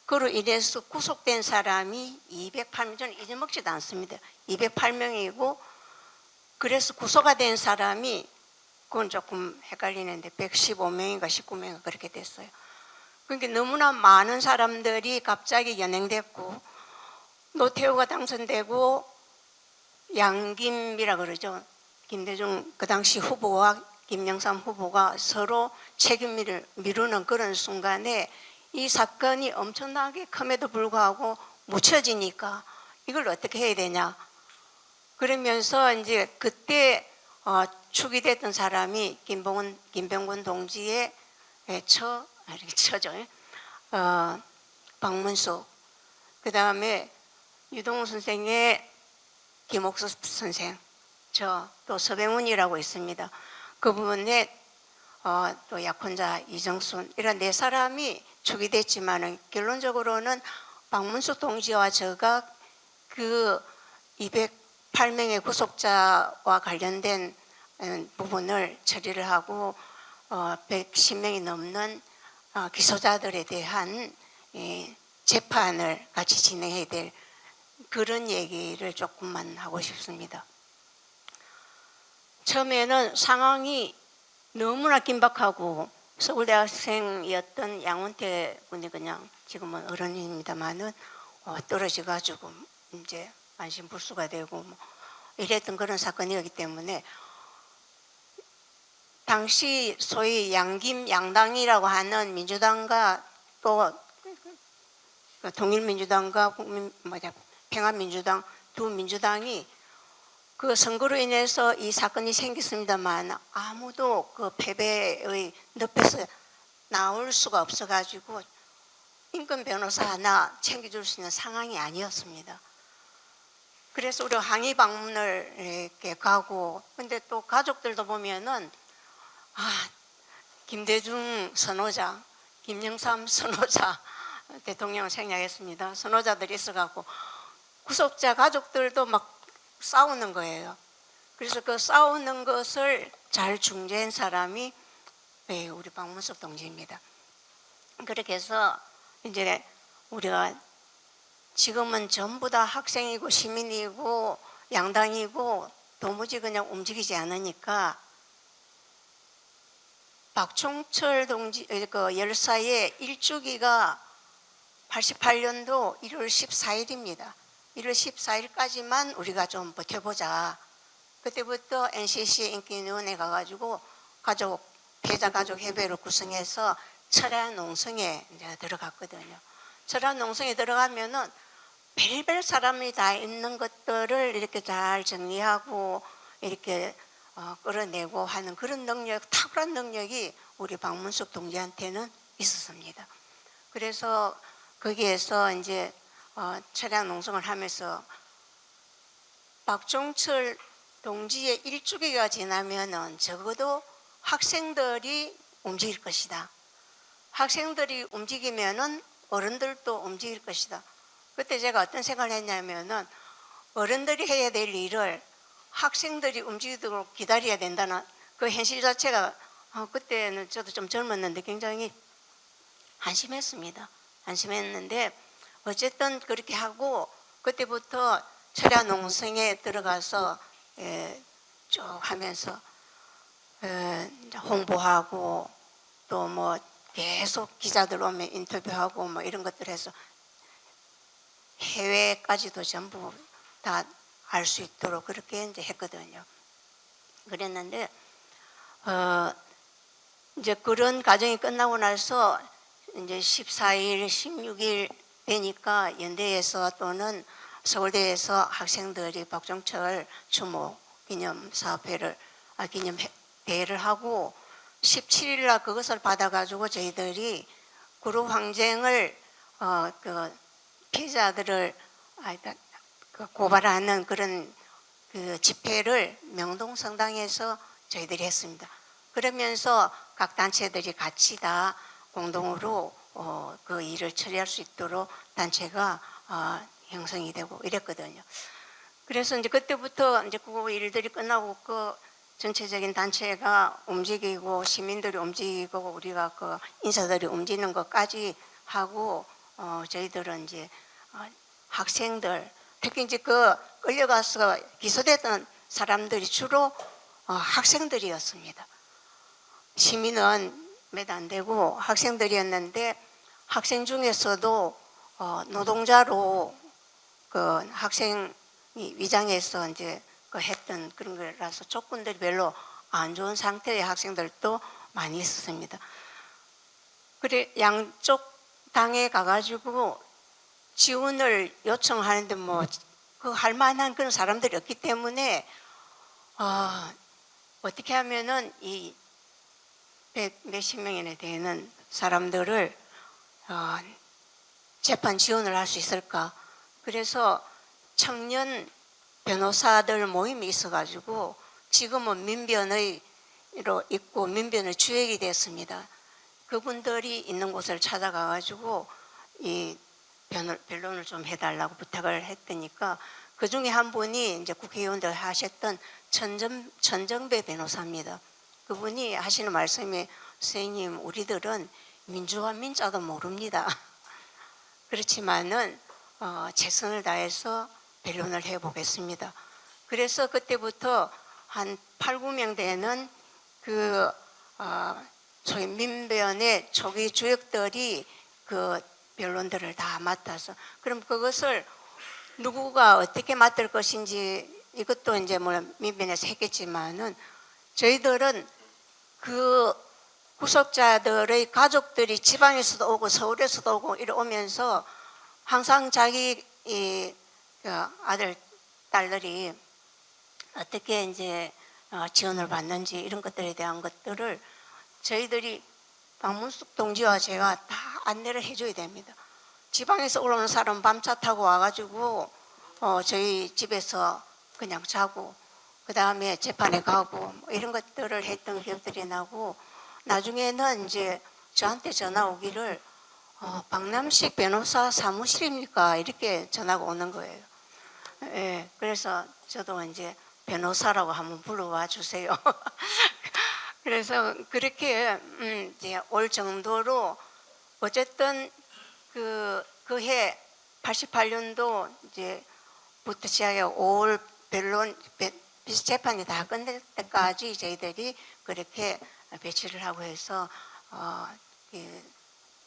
Speaker 6: 그로 인해서 구속된 사람이 208명, 저는 잊어먹지도 않습니다. 208명이고 그래서 구속가 된 사람이 그건 조금 헷갈리는데 115명인가 19명인가 그렇게 됐어요. 그러니까 너무나 많은 사람들이 갑자기 연행됐고 노태우가 당선되고 양김이라 그러죠. 김대중 그 당시 후보와 김영삼 후보가 서로 책임을 미루는 그런 순간에 이 사건이 엄청나게 큼에도 불구하고 묻혀지니까 이걸 어떻게 해야 되냐. 그러면서 이제 그때 축이 됐던 사람이 김병군 동지의 처죠. 박문수. 그 다음에 유동우 선생의 김옥수 선생. 또 서병훈이라고 있습니다. 그분의 또 약혼자 이정순 이런 네 사람이 축이 됐지만은 결론적으로는 박문수 동지와 저가 그 208명의 구속자와 관련된 부분을 처리를 하고 110명이 넘는 기소자들에 대한 재판을 같이 진행해야 될 그런 얘기를 조금만 하고 싶습니다. 처음에는 상황이 너무나 긴박하고 서울대학생이었던 양원태 군이 그냥 지금은 어른입니다만은 떨어져가지고 이제 안심불수가 되고 뭐 이랬던 그런 사건이었기 때문에 당시 소위 양김 양당이라고 하는 민주당과 또 통일민주당과 평화민주당 두 민주당이 그 선거로 인해서 이 사건이 생겼습니다만 아무도 그 패배의 늪에서 나올 수가 없어가지고 인권 변호사 하나 챙겨줄 수 있는 상황이 아니었습니다. 그래서 우리가 항의 방문을 이렇게 가고 근데 또 가족들도 보면은 김대중 선호자, 김영삼 선호자 대통령을 생략했습니다. 선호자들이 있어갖고 구속자 가족들도 막 싸우는 거예요. 그래서 그 싸우는 것을 잘 중재한 사람이 우리 박문석 동지입니다. 그렇게 해서 이제 우리가 지금은 전부 다 학생이고 시민이고 양당이고 도무지 그냥 움직이지 않으니까 박총철 동지 그 열사의 일주기가 88년도 1월 14일입니다. 1월 14일까지만 우리가 좀 버텨보자. 그때부터 NCC 인권위원회 가가지고 피해자 가족 협의회를 구성해서 철야 농성에 이제 들어갔거든요. 철야 농성에 들어가면은 별별 사람이 다 있는 것들을 이렇게 잘 정리하고 이렇게 끌어내고 하는 그런 능력, 탁월한 능력이 우리 박문숙 동지한테는 있었습니다. 그래서 거기에서 이제 철야 농성을 하면서 박종철 동지의 일주기가 지나면은 적어도 학생들이 움직일 것이다. 학생들이 움직이면은 어른들도 움직일 것이다. 그때 제가 어떤 생각을 했냐면은 어른들이 해야 될 일을 학생들이 움직이도록 기다려야 된다는 그 현실 자체가 그때는 저도 좀 젊었는데 굉장히 한심했습니다. 한심했는데 어쨌든 그렇게 하고 그때부터 철야 농성에 들어가서 쭉 하면서 홍보하고 또 뭐 계속 기자들 오면 인터뷰하고 뭐 이런 것들 해서 해외까지도 전부 다 알 수 있도록 그렇게 이제 했거든요. 그랬는데 이제 그런 과정이 끝나고 나서 이제 14일, 16일 되니까 연대에서 또는 서울대에서 학생들이 박종철 추모 기념 사업회를 기념 대회를 하고 17일 날 그것을 받아가지고 저희들이 그룹 항쟁을 그 피해자들을 고발하는 그런 그 집회를 명동성당에서 저희들이 했습니다. 그러면서 각 단체들이 같이 다 공동으로 그 일을 처리할 수 있도록 단체가 형성이 되고 이랬거든요. 그래서 이제 그때부터 이제 그 일들이 끝나고 그 전체적인 단체가 움직이고 시민들이 움직이고 우리가 그 인사들이 움직이는 것까지 하고 저희들은 이제 학생들 특히 이제 그 끌려가서 기소됐던 사람들이 주로 학생들이었습니다. 시민은 몇 안 되고 학생들이었는데 학생 중에서도 노동자로 그 학생이 위장해서 이제 그 했던 그런 거라서 조건들이 별로 안 좋은 상태의 학생들도 많이 있었습니다. 그래 양쪽 당에 가가지고 지원을 요청하는데 뭐 그 할 만한 그런 사람들이 없기 때문에 어떻게 하면은 이 몇십 명이나 되는 사람들을 재판 지원을 할 수 있을까? 그래서 청년 변호사들 모임이 있어가지고 지금은 민변의로 있고 민변의 주역이 됐습니다. 그분들이 있는 곳을 찾아가가지고 이 변론을 좀 해달라고 부탁을 했더니까 그 중에 한 분이 이제 국회의원들 하셨던 천정배 변호사입니다. 그분이 하시는 말씀이 선생님 우리들은 민주화 민자도 모릅니다. 그렇지만은 최선을 다해서 변론을 해보겠습니다. 그래서 그때부터 한 8, 9명 되는 그 저희 민변의 초기 주역들이 그 변론들을 다 맡아서 그럼 그것을 누구가 어떻게 맡을 것인지 이것도 이제 뭐 민변에서 했겠지만은 저희들은 그 구속자들의 가족들이 지방에서도 오고 서울에서도 오고 이래 오면서 항상 자기 이 아들 딸들이 어떻게 이제 지원을 받는지 이런 것들에 대한 것들을 저희들이 박문숙 동지와 제가 다 안내를 해줘야 됩니다. 지방에서 올라오는 사람 밤차 타고 와가지고 저희 집에서 그냥 자고 그 다음에 재판에 가고 뭐 이런 것들을 했던 기억들이 나고 나중에는 이제 저한테 전화 오기를 박남식 변호사 사무실입니까? 이렇게 전화가 오는 거예요. 예, 그래서 저도 이제 변호사라고 한번 불러와 주세요. 그래서 그렇게 이제 올 정도로 어쨌든 그해 88년도 이제 부터 시작해 5월 변론 재판이 다 끝날 때까지 저희들이 그렇게 배치를 하고 해서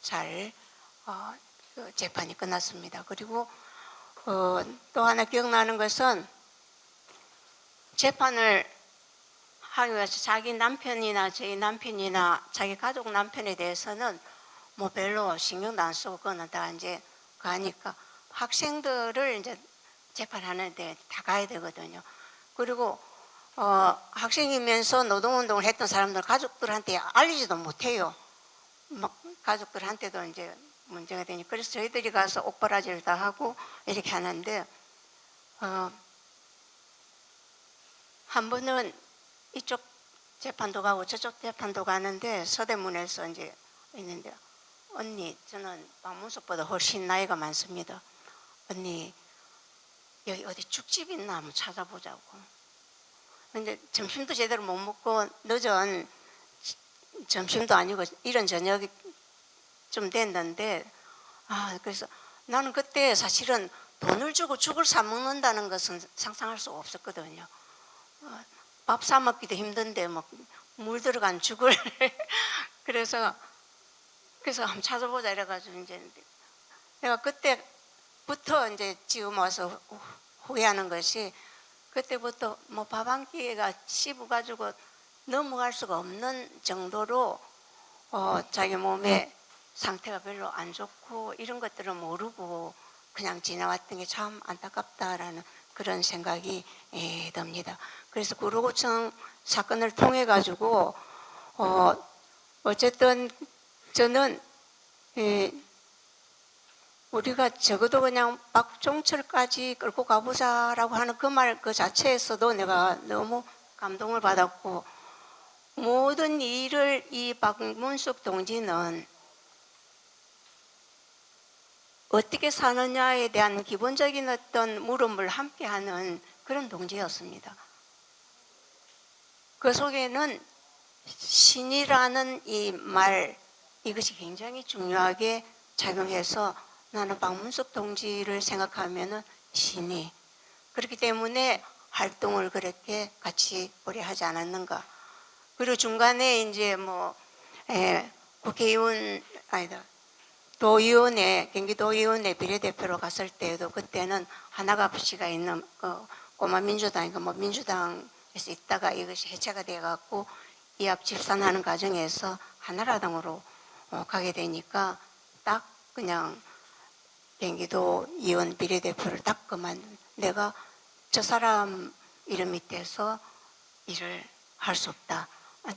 Speaker 6: 잘 그 재판이 끝났습니다. 그리고 또 하나 기억나는 것은 재판을 하기 위해서 자기 남편이나 저희 남편이나 자기 가족 남편에 대해서는 뭐 별로 신경도 안 쓰고 그거는 다 이제 가니까 학생들을 이제 재판하는데 다 가야 되거든요. 그리고 학생이면서 노동운동을 했던 사람들 가족들한테 알리지도 못해요. 막 가족들한테도 이제 문제가 되니 그래서 저희들이 가서 옥바라지를 다 하고 이렇게 하는데 한 번은 이쪽 재판도 가고 저쪽 재판도 가는데 서대문에서 이제 있는데 언니 저는 박문석보다 훨씬 나이가 많습니다. 언니 여기 어디 죽집 있나 한번 찾아보자고. 근데 점심도 제대로 못 먹고 늦은 점심도 아니고 이런 저녁이 좀 됐는데 그래서 나는 그때 사실은 돈을 주고 죽을 사 먹는다는 것은 상상할 수가 없었거든요. 밥 사 먹기도 힘든데 뭐 물 들어간 죽을 그래서 한번 찾아보자 이래가지고 이제 내가 그때부터 이제 지금 와서 후회하는 것이 그때부터 뭐 밥 한 끼가 씹어가지고 넘어갈 수가 없는 정도로 자기 몸의 상태가 별로 안 좋고 이런 것들을 모르고 그냥 지나왔던 게 참 안타깝다라는 그런 생각이 듭니다. 그래서 구로구청 사건을 통해 가지고 어쨌든 저는 우리가 적어도 그냥 박종철까지 끌고 가보자라고 하는 그 말 그 자체에서도 내가 너무 감동을 받았고 모든 일을 이 박문숙 동지는 어떻게 사느냐에 대한 기본적인 어떤 물음을 함께하는 그런 동지였습니다. 그 속에는 신이라는 이 말 이것이 굉장히 중요하게 작용해서 나는 박문숙 동지를 생각하면은 신이 그렇기 때문에 활동을 그렇게 같이 오래 하지 않았는가. 그리고 중간에 이제 뭐 국회의원 아니다 도의원에 경기도의원에 비례대표로 갔을 때에도 그때는 하나갑 씨가 있는 꼬마 민주당이고 뭐 민주당에서 있다가 이것이 해체가 돼갖고 이합 집산하는 과정에서 한나라당으로 가게 되니까 딱 그냥 경기도 의원 비례대표를 딱 그만 내가 저 사람 이름 밑에서 일을 할 수 없다.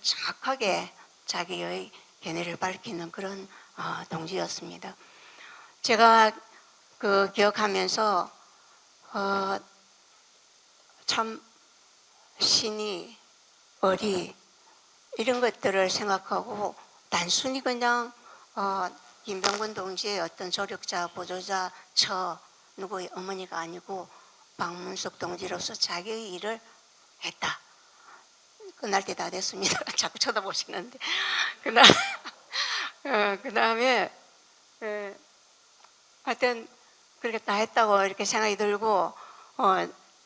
Speaker 6: 정확하게 자기의 견해를 밝히는 그런 동지였습니다. 제가 그 기억하면서 참 신이 어리 이런 것들을 생각하고 단순히 그냥 김병근 동지의 어떤 조력자, 보조자, 누구의 어머니가 아니고 박문숙 동지로서 자기의 일을 했다. 끝날 때 다 됐습니다. 자꾸 쳐다보시는데. 그 다음에 하여튼 그렇게 다 했다고 이렇게 생각이 들고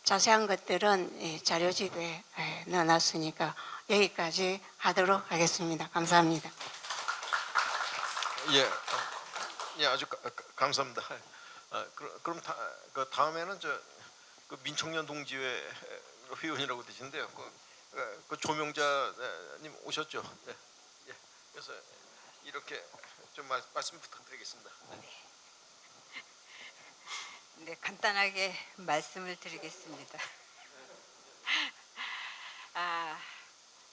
Speaker 6: 자세한 것들은 자료집에 넣어놨으니까 여기까지 하도록 하겠습니다. 감사합니다.
Speaker 1: 예, 아주 감사합니다. 그럼 그 다음에는 그 민청년 동지회 회원이라고 되시는데요. 그 조명자님 오셨죠? 네. 예. 그래서 이렇게 좀 말씀 부탁드리겠습니다.
Speaker 7: 네, 간단하게 말씀을 드리겠습니다.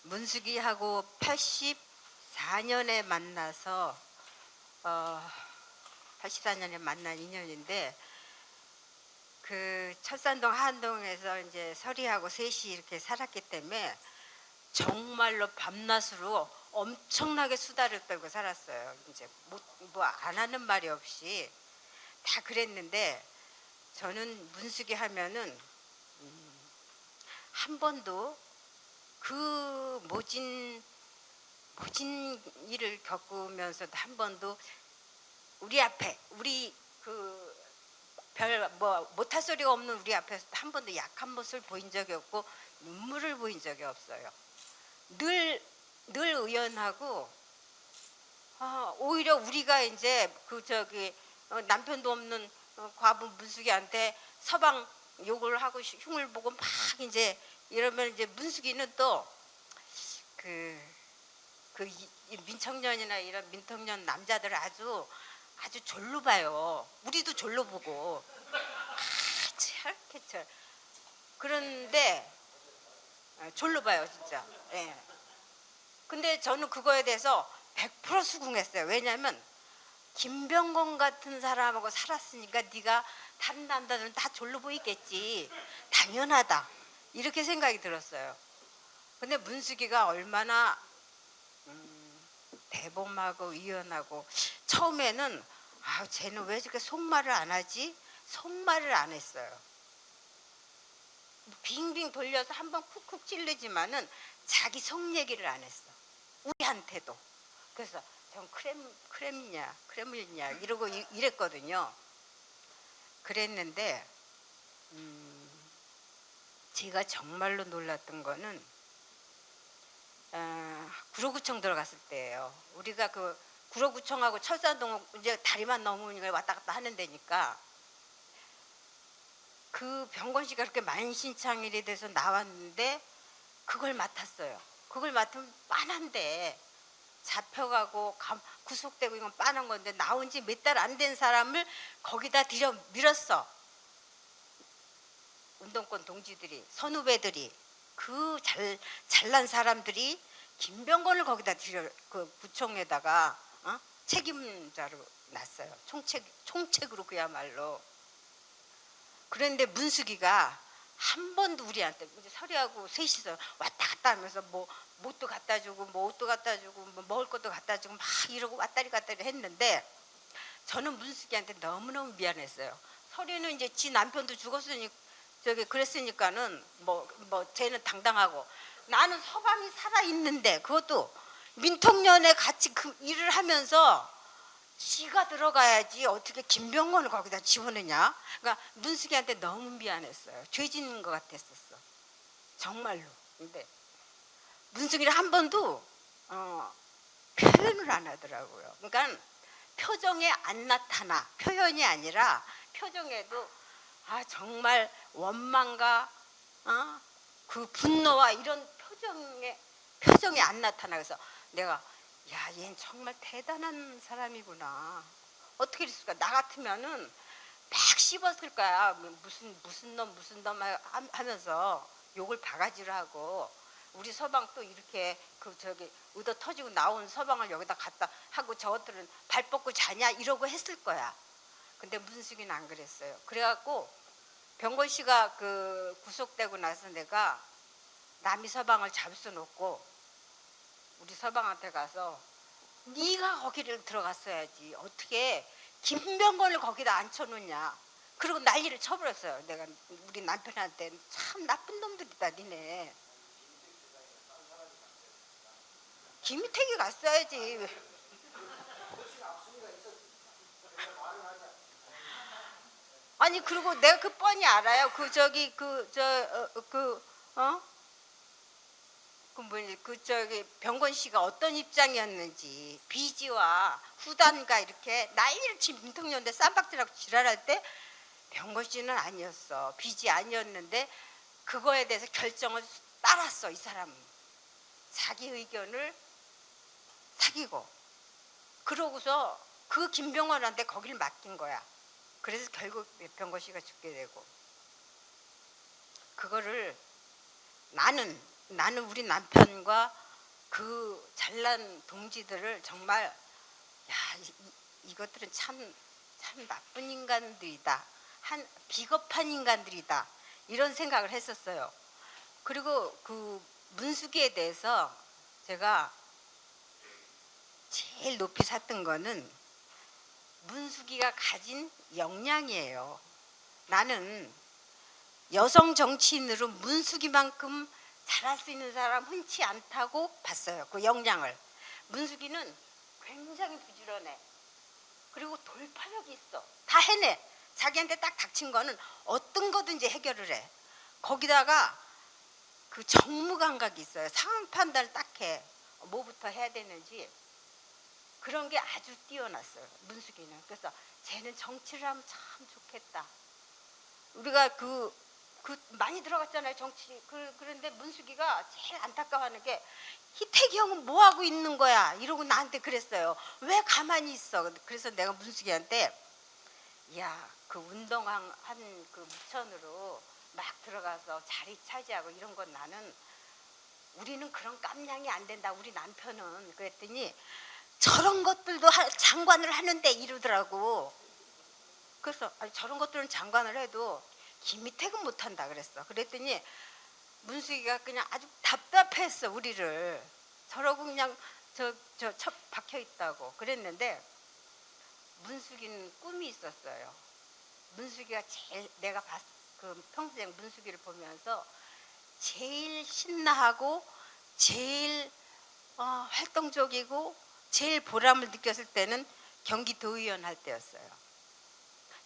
Speaker 7: 문숙이하고 84년에 만나서 84년에 만난 인연인데 그 철산동 한동에서 이제 서리하고 셋이 이렇게 살았기 때문에 정말로 밤낮으로 엄청나게 수다를 떨고 살았어요. 이제 뭐 안 하는 말이 없이 다 그랬는데 저는 문숙이 하면은 한 번도 그 모진 일을 겪으면서도 한 번도 우리 앞에 우리 그 별 뭐 못할 소리가 없는 우리 앞에서 한 번도 약한 모습을 보인 적이 없고 눈물을 보인 적이 없어요. 늘 의연하고 오히려 우리가 이제 남편도 없는 과부 문숙이한테 서방 욕을 하고 흉을 보고 막 이제 이러면 이제 문숙이는 또 이 민청년이나 이런 민청년 남자들 아주 졸로 봐요. 우리도 졸로 보고. 이렇게 그런데 졸로 봐요, 진짜. 예. 근데 저는 그거에 대해서 100% 수긍했어요. 왜냐하면 김병건 같은 사람하고 살았으니까 네가 다른 남자들은 다 졸로 보이겠지. 당연하다. 이렇게 생각이 들었어요. 근데 문숙이가 얼마나 대범하고 위연하고 처음에는 쟤는 왜 저렇게 속말을 안 하지? 속말을 안 했어요. 빙빙 돌려서 한번 쿡쿡 찔르지만은 자기 속 얘기를 안 했어. 우리한테도. 그래서 전 크렘린이냐 이러고 이랬거든요. 그랬는데 제가 정말로 놀랐던 거는 구로구청 들어갔을 때예요. 우리가 그 구로구청하고 철산동 이제 다리만 넘으니까 왔다 갔다 하는 데니까 그 병건 씨가 그렇게 만신창일이 돼서 나왔는데 그걸 맡았어요. 그걸 맡으면 빤한데 잡혀가고 구속되고 이건 빤한 건데 나온 지 몇 달 안 된 사람을 거기다 들여 밀었어. 운동권 동지들이, 선후배들이, 그 잘난 사람들이 김병건을 거기다 들여 그 구청에다가 책임자로 놨어요. 총책으로 그야말로. 그런데 문숙이가 한 번도 우리한테 이제 서리하고 셋이서 왔다 갔다 하면서 뭐 뭣도 갖다 주고 뭐 옷도 갖다 주고 뭐 먹을 것도 갖다 주고 막 이러고 왔다리 갔다리 했는데 저는 문숙이한테 너무너무 미안했어요. 서리는 이제 지 남편도 죽었으니 그랬으니까는 뭐 쟤는 당당하고 나는 서방이 살아 있는데 그것도 민통년에 같이 그 일을 하면서 지가 들어가야지 어떻게 김병건을 거기다 집어넣냐. 그러니까 문숙이한테 너무 미안했어요. 죄 짓는 것 같았었어. 정말로. 근데 문숙이를 한 번도 표현을 안 하더라고요. 그러니까 표정에 안 나타나. 표현이 아니라 표정에도 정말 원망과 그 분노와 이런 표정이 안 나타나. 그래서 내가 얘는 정말 대단한 사람이구나. 어떻게 이랬을까? 나 같으면은 막 씹었을 거야. 무슨 놈 하면서 욕을 바가지로 하고 우리 서방 또 이렇게 의도 터지고 나온 서방을 여기다 갖다 하고 저것들은 발 뻗고 자냐 이러고 했을 거야. 근데 문숙이는 안 그랬어요. 그래갖고 병건 씨가 그 구속되고 나서 내가 남이 서방을 잡을 수 없고 우리 서방한테 가서 네가 거기를 들어갔어야지. 어떻게 김병건을 거기다 앉혀놓냐. 그리고 난리를 쳐버렸어요. 내가 우리 남편한테 참 나쁜 놈들이다 니네. 김희택이 갔어야지. 아니 그리고 내가 그 뻔히 알아요. 병건 씨가 어떤 입장이었는지. 비지와 후단과 이렇게 난리를 친 민통년대 쌈박질하고 지랄할 때 병건 씨는 아니었어. 비지 아니었는데 그거에 대해서 결정을 따랐어. 이 사람은 자기 의견을 사귀고 그러고서 그 김병건한테 거기를 맡긴 거야. 그래서 결국 병건 씨가 죽게 되고 그거를 나는 우리 남편과 그 잘난 동지들을 정말 이것들은 참 나쁜 인간들이다. 비겁한 인간들이다. 이런 생각을 했었어요. 그리고 그 문숙이에 대해서 제가 제일 높이 샀던 거는 문숙이가 가진 역량이에요. 나는 여성 정치인으로 문숙이만큼 잘할 수 있는 사람 흔치 않다고 봤어요. 그 역량을. 문숙이는 굉장히 부지런해. 그리고 돌파력이 있어. 다 해내. 자기한테 딱 닥친 거는 어떤 거든지 해결을 해. 거기다가 그 정무 감각이 있어요. 상황 판단을 딱 해. 뭐부터 해야 되는지. 그런 게 아주 뛰어났어요. 문숙이는. 그래서 쟤는 정치를 하면 참 좋겠다. 우리가 그 많이 들어갔잖아요 정치. 그런데 문숙이가 제일 안타까워하는 게 희택이 형은 뭐 하고 있는 거야 이러고 나한테 그랬어요. 왜 가만히 있어? 그래서 내가 문숙이한테 야, 그 운동한 그 무천으로 막 들어가서 자리 차지하고 이런 건 나는 우리는 그런 깜냥이 안 된다. 우리 남편은 그랬더니 저런 것들도 장관을 하는데 이러더라고. 그래서 아니, 저런 것들은 장관을 해도 김희택은 못한다 그랬어. 그랬더니 문숙이가 그냥 아주 답답했어 우리를. 저러고 그냥 저 박혀 있다고 그랬는데 문숙이는 꿈이 있었어요. 문숙이가 제일 내가 그 평생 문숙이를 보면서 제일 신나하고 제일 활동적이고 제일 보람을 느꼈을 때는 경기도의원 할 때였어요.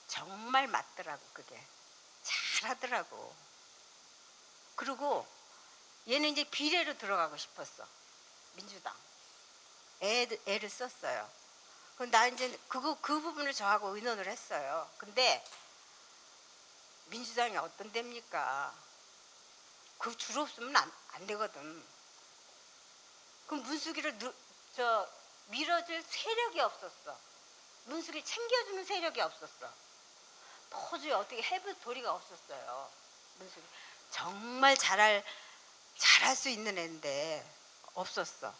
Speaker 7: 정말 맞더라고 그게. 잘하더라고. 그리고 얘는 이제 비례로 들어가고 싶었어. 민주당. 애를 썼어요. 그럼 나 이제 그 부분을 저하고 의논을 했어요. 근데 민주당이 어떤 데입니까? 그 줄 없으면 안 되거든. 그럼 문숙이를 밀어줄 세력이 없었어. 문숙이 챙겨주는 세력이 없었어. 도저히 어떻게 해볼 도리가 없었어요. 문숙이 정말 잘할 수 있는 애인데 없었어.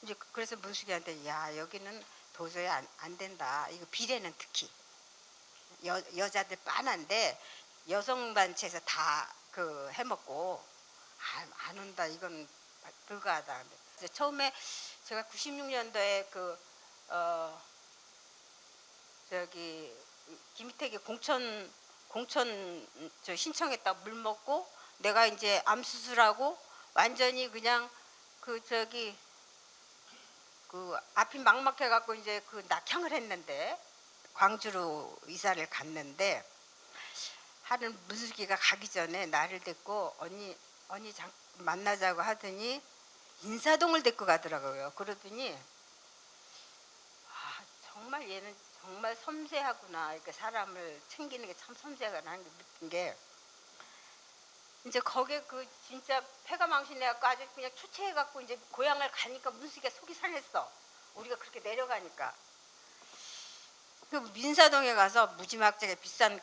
Speaker 7: 이제 그래서 문숙이한테 야 여기는 도저히 안 된다. 이거 비례는 특히 여자들 빤한데 여성 단체에서 다 그 해먹고 안 온다. 이건 불가하다. 그래서 처음에 제가 96년도에 저기 김희택이 공천 저 신청했다 물 먹고 내가 이제 암 수술하고 완전히 그냥 그 앞이 막막해 갖고 이제 그 낙향을 했는데 광주로 이사를 갔는데 하는 문숙이가 가기 전에 나를 데리고 언니 만나자고 하더니 인사동을 데리고 가더라고요. 그러더니 정말 얘는 정말 섬세하구나. 이렇게 사람을 챙기는 게 참 섬세하구나 하는 게 느낀 게 이제 거기에 그 진짜 폐가 망신해갖고 아주 그냥 추체해갖고 이제 고향을 가니까 문숙이가 속이 상했어. 우리가 그렇게 내려가니까. 그 민사동에 가서 무지막지하게 비싼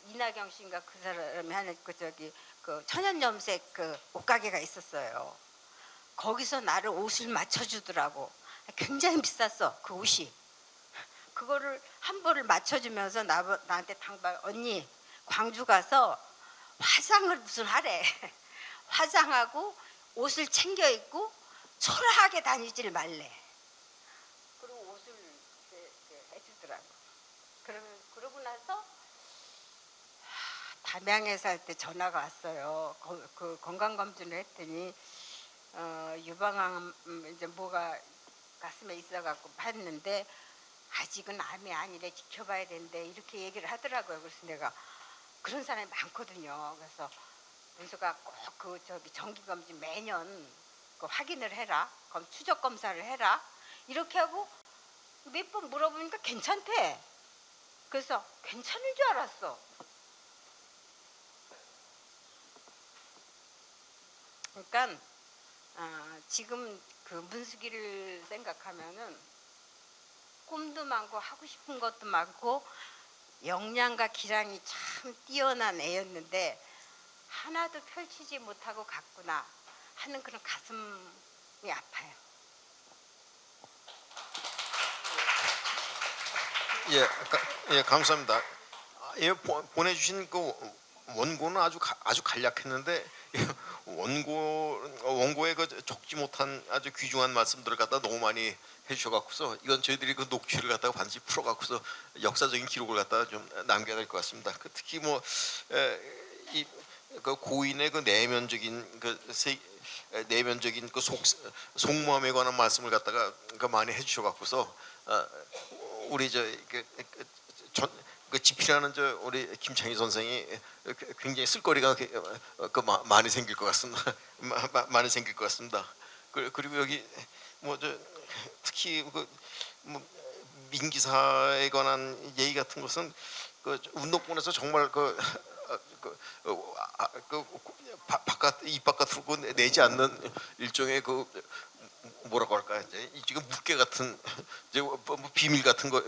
Speaker 7: 이나경 씨인가 그 사람이 하는 그 천연염색 그 옷가게가 있었어요. 거기서 나를 옷을 맞춰주더라고. 굉장히 비쌌어 그 옷이. 그거를 한 벌을 맞춰주면서 나한테 당발 언니 광주 가서 화장을 무슨 하래. 화장하고 옷을 챙겨 입고 초라하게 다니질 말래. 그리고 옷을 이렇게 해주더라고. 그러고 나서 담양에 살 때 전화가 왔어요. 그 건강검진을 했더니 유방암 이제 뭐가 가슴에 있어갖고 봤는데 아직은 암이 아니래 지켜봐야 된대 이렇게 얘기를 하더라고요. 그래서 내가 그런 사람이 많거든요. 그래서 문수가 꼭 정기검진 매년 그 확인을 해라. 그럼 추적 검사를 해라. 이렇게 하고 몇 번 물어보니까 괜찮대. 그래서 괜찮은 줄 알았어. 그러니까 지금 그 문숙이를 생각하면은 꿈도 많고 하고 싶은 것도 많고 역량과 기량이 참 뛰어난 애였는데 하나도 펼치지 못하고 갔구나 하는 그런 가슴이 아파요.
Speaker 1: 예, 감사합니다. 보내주신 그 원고는 아주 간략했는데 원고의 그 적지 못한 아주 귀중한 말씀들을 갖다 너무 많이 해주셔갖고서 이건 저희들이 그 녹취를 갖다가 반드시 풀어갖고서 역사적인 기록을 갖다가 좀 남겨야 될 것 같습니다. 특히 그 고인의 그 내면적인 그 속마음에 관한 말씀을 갖다가 그 많이 해주셔갖고서 우리 그 집필하는 우리 김창희 선생이 굉장히 쓸거리가 많이 생길 것 같습니다. 많이 생길 것 같습니다. 그리고 여기 특히 민기사에 관한 얘기 같은 것은 그 운동권에서 정말 바깥 입 바깥으로 내지 않는 일종의 그 뭐라고 할까 이제 지금 묵계 같은 이제 뭐 비밀 같은 거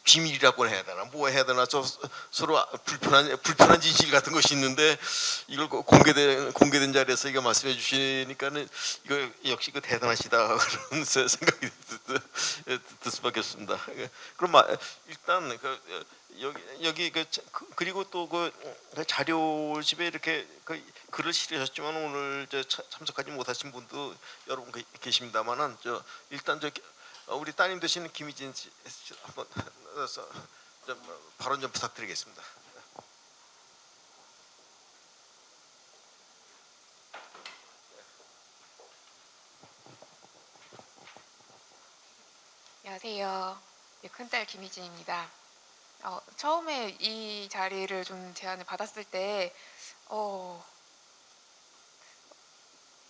Speaker 1: 비밀이라고 해야 되나 뭐 해야 되나 저 서로 불편한 진실 같은 것이 있는데 이걸 공개된 자리에서 이거 말씀해 주시니까는 이거 역시 그 대단하시다 그런 생각이 들 수밖에 없습니다. 그럼 일단 여기 그리고 또 그 자료집에 이렇게 글을 실으셨지만 오늘 참석하지 못하신 분도 여러 분 계십니다만은 일단 우리 따님 되시는 김희진 씨 한번 발언 좀 부탁드리겠습니다.
Speaker 8: 안녕하세요. 큰딸 김희진입니다. 처음에 이 자리를 좀 제안을 받았을 때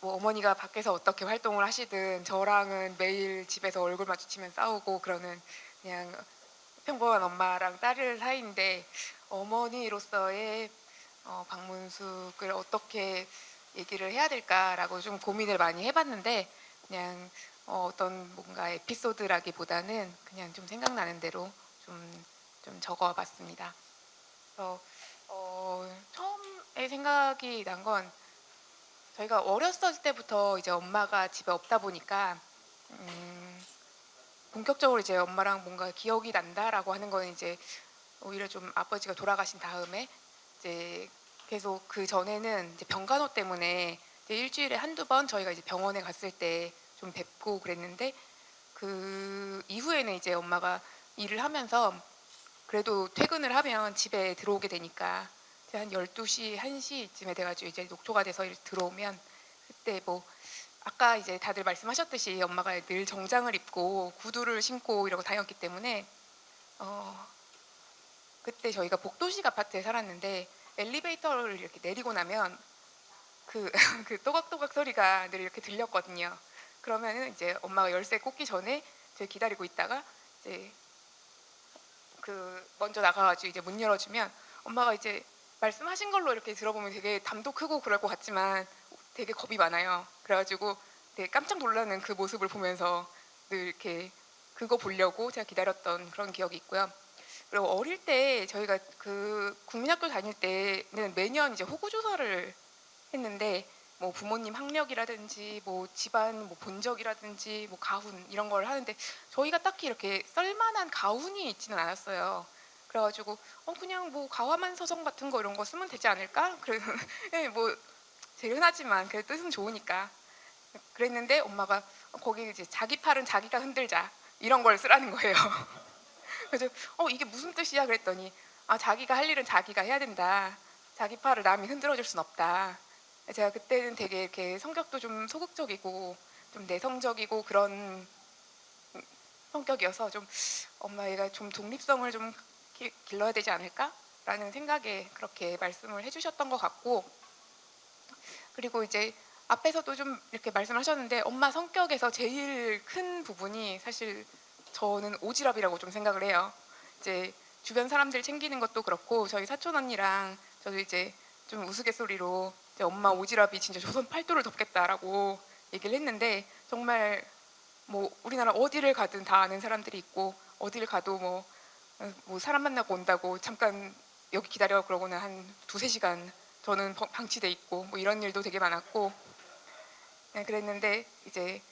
Speaker 8: 뭐 어머니가 밖에서 어떻게 활동을 하시든 저랑은 매일 집에서 얼굴 마주치면 싸우고 그러는 그냥 평범한 엄마랑 딸을 사이인데 어머니로서의 박문숙을 어떻게 얘기를 해야 될까라고 좀 고민을 많이 해봤는데 그냥 어떤 뭔가 에피소드라기보다는 그냥 좀 생각나는 대로 좀 적어봤습니다. 그래서 처음에 생각이 난 건 저희가 어렸을 때부터 이제 엄마가 집에 없다 보니까 본격적으로 이제 엄마랑 뭔가 기억이 난다라고 하는 건 이제 오히려 좀 아버지가 돌아가신 다음에 이제 계속 그 전에는 이제 병간호 때문에 이제 일주일에 한두 번 저희가 이제 병원에 갔을 때 좀 뵙고 그랬는데 그 이후에는 이제 엄마가 일을 하면서 그래도 퇴근을 하면 집에 들어오게 되니까 한 12시, 1시쯤에 돼가지고 이제 녹초가 돼서 들어오면 그때 뭐 아까 이제 다들 말씀하셨듯이 엄마가 늘 정장을 입고 구두를 신고 이러고 다녔기 때문에 그때 저희가 복도식 아파트에 살았는데 엘리베이터를 이렇게 내리고 나면 그 또각또각 소리가 늘 이렇게 들렸거든요. 그러면은 이제 엄마가 열쇠 꽂기 전에 저희 기다리고 있다가 이제 먼저 나가가지고 이제 문 열어주면 엄마가 이제 말씀하신 걸로 이렇게 들어보면 되게 담도 크고 그럴 것 같지만 되게 겁이 많아요. 그래가지고 되게 깜짝 놀라는 그 모습을 보면서 늘 이렇게 그거 보려고 제가 기다렸던 그런 기억이 있고요. 그리고 어릴 때 저희가 그 국민학교 다닐 때는 매년 이제 호구조사를 했는데 뭐 부모님 학력이라든지 뭐 집안 뭐 본적이라든지 뭐 가훈 이런 걸 하는데 저희가 딱히 이렇게 썰만한 가훈이 있지는 않았어요. 그래가지고 그냥 뭐 가와만 서성 같은 거 이런 거 쓰면 되지 않을까? 그래서 뭐 제일 흔하지만 그 뜻은 좋으니까 그랬는데 엄마가 거기 이제 자기 팔은 자기가 흔들자 이런 걸 쓰라는 거예요. 그래서 이게 무슨 뜻이야 그랬더니 자기가 할 일은 자기가 해야 된다. 자기 팔을 남이 흔들어줄 순 없다. 제가 그때는 되게 이렇게 성격도 좀 소극적이고 좀 내성적이고 그런 성격이어서 좀 엄마 얘가 좀 독립성을 좀 길러야 되지 않을까라는 생각에 그렇게 말씀을 해주셨던 것 같고 그리고 이제 앞에서도 좀 이렇게 말씀하셨는데 엄마 성격에서 제일 큰 부분이 사실 저는 오지랖이라고 좀 생각을 해요. 이제 주변 사람들 챙기는 것도 그렇고 저희 사촌 언니랑 저도 이제 좀 우스갯소리로 이제 엄마 오지랖이 진짜 조선 팔도를 덮겠다라고 얘기를 했는데 정말 뭐 우리나라 어디를 가든 다 아는 사람들이 있고 어디를 가도 뭐 사람 만나고 온다고 잠깐 여기 기다려 그러고는 한 2-3시간 저는 방치돼 있고 뭐 이런 일도 되게 많았고 그랬는데 이제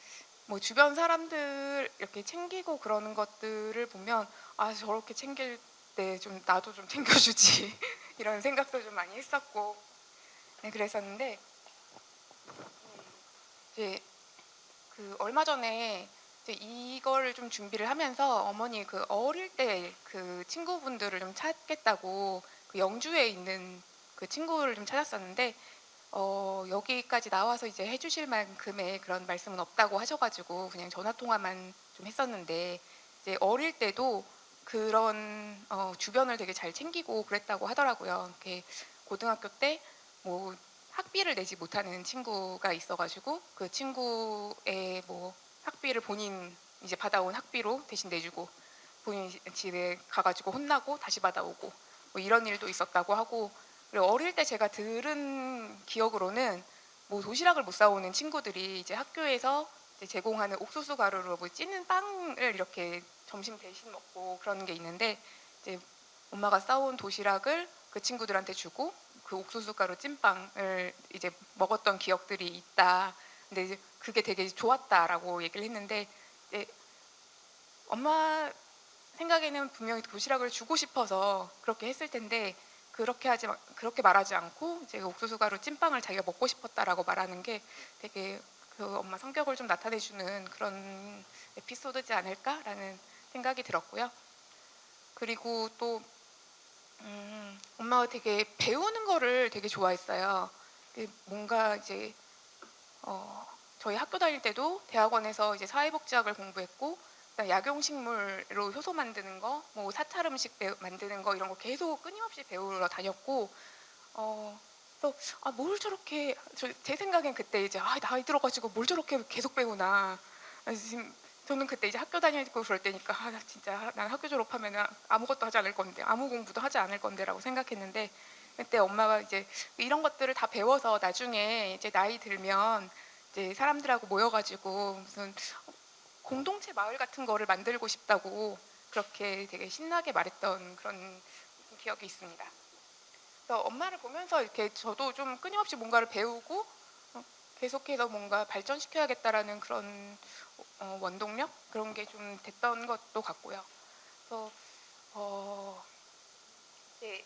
Speaker 8: 뭐 주변 사람들 이렇게 챙기고 그러는 것들을 보면 저렇게 챙길 때 좀 나도 좀 챙겨주지 이런 생각도 좀 많이 했었고 그랬었는데 이제 그 얼마 전에 이제 이걸 좀 준비를 하면서 어머니 그 어릴 때 그 친구분들을 좀 찾겠다고 그 영주에 있는 그 친구를 좀 찾았었는데 여기까지 나와서 이제 해주실 만큼의 그런 말씀은 없다고 하셔가지고 그냥 전화 통화만 좀 했었는데 이제 어릴 때도 그런 주변을 되게 잘 챙기고 그랬다고 하더라고요. 이렇게 고등학교 때 뭐 학비를 내지 못하는 친구가 있어가지고 그 친구의 뭐 학비를 본인 이제 받아온 학비로 대신 내주고 본인 집에 가가지고 혼나고 다시 받아오고 뭐 이런 일도 있었다고 하고 그리고 어릴 때 제가 들은 기억으로는 뭐 도시락을 못 사오는 친구들이 이제 학교에서 이제 제공하는 옥수수 가루로 뭐 찌는 빵을 이렇게 점심 대신 먹고 그런 게 있는데, 이제 엄마가 싸온 도시락을 그 친구들한테 주고 그 옥수수 가루 찐빵을 이제 먹었던 기억들이 있다. 근데 이제 그게 되게 좋았다라고 얘기를 했는데, 이제 엄마 생각에는 분명히 도시락을 주고 싶어서 그렇게 했을 텐데, 그렇게 말하지 않고 이제 옥수수 가루 찐빵을 자기가 먹고 싶었다라고 말하는 게 되게 그 엄마 성격을 좀 나타내주는 그런 에피소드지 않을까라는 생각이 들었고요. 그리고 또 엄마가 되게 배우는 거를 되게 좋아했어요. 뭔가 이제 저희 학교 다닐 때도 대학원에서 이제 사회복지학을 공부했고, 그다음 약용식물로 효소 만드는 거, 뭐 사찰 음식 만드는 거 이런 거 계속 끊임없이 배우러 다녔고, 또 뭘 저렇게 제 생각엔 그때 이제 나이 들어가지고 뭘 저렇게 계속 배우나. 지금 저는 그때 이제 학교 다니고 그럴 때니까 나 진짜 난 학교 졸업하면 아무것도 하지 않을 건데, 아무 공부도 하지 않을 건데라고 생각했는데, 그때 엄마가 이제 이런 것들을 다 배워서 나중에 이제 나이 들면 이제 사람들하고 모여가지고 무슨 공동체 마을 같은 거를 만들고 싶다고 그렇게 되게 신나게 말했던 그런 기억이 있습니다. 그래서 엄마를 보면서 이렇게 저도 좀 끊임없이 뭔가를 배우고 계속해서 뭔가 발전시켜야겠다라는 그런 원동력, 그런 게 좀 됐던 것도 같고요. 그래서 이제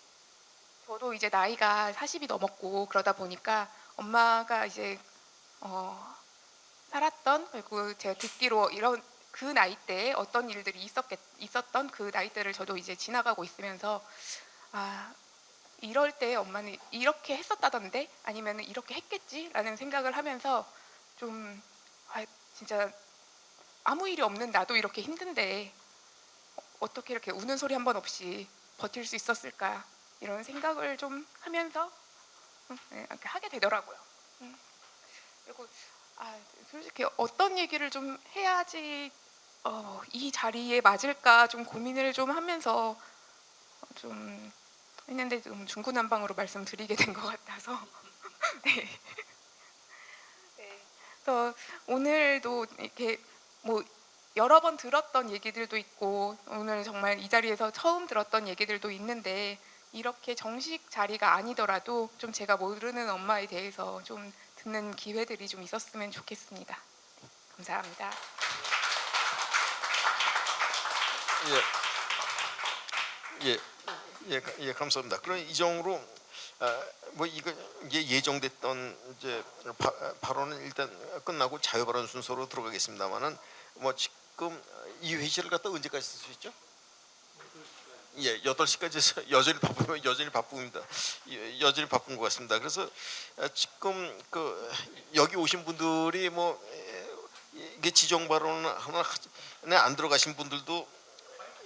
Speaker 8: 저도 이제 나이가 40이 넘었고 그러다 보니까 엄마가 이제 살았던, 그리고 제가 듣기로 이런 그 나이 때에 어떤 일들이 있었던 그 나이 때를 저도 이제 지나가고 있으면서 이럴 때 엄마는 이렇게 했었다던데, 아니면 이렇게 했겠지라는 생각을 하면서 좀 진짜 아무 일이 없는 나도 이렇게 힘든데 어떻게 이렇게 우는 소리 한 번 없이 버틸 수 있었을까, 이런 생각을 좀 하면서 이렇게 하게 되더라고요. 그리고 솔직히 어떤 얘기를 좀 해야지 이 자리에 맞을까 좀 고민을 좀 하면서 좀 했는데, 좀 중구난방으로 말씀드리게 된 것 같아서 네. 그래서 오늘도 이렇게 뭐 여러 번 들었던 얘기들도 있고, 오늘 정말 이 자리에서 처음 들었던 얘기들도 있는데, 이렇게 정식 자리가 아니더라도 좀 제가 모르는 엄마에 대해서 좀 듣는 기회들이 좀 있었으면 좋겠습니다. 감사합니다.
Speaker 1: 예, 감사합니다. 그럼 이정으로 뭐 이게 예정됐던 이제 발언은 일단 끝나고 자유발언 순서로 들어가겠습니다만은, 뭐 지금 이 회의를 갖다 언제까지 쓸 수 있죠? 예, 8시까지 해서 여전히 바쁩니다. 여전히 바쁜 것 같습니다. 그래서 지금 여기 오신 분들이 뭐 이게 지정 발언 하나 안 들어가신 분들도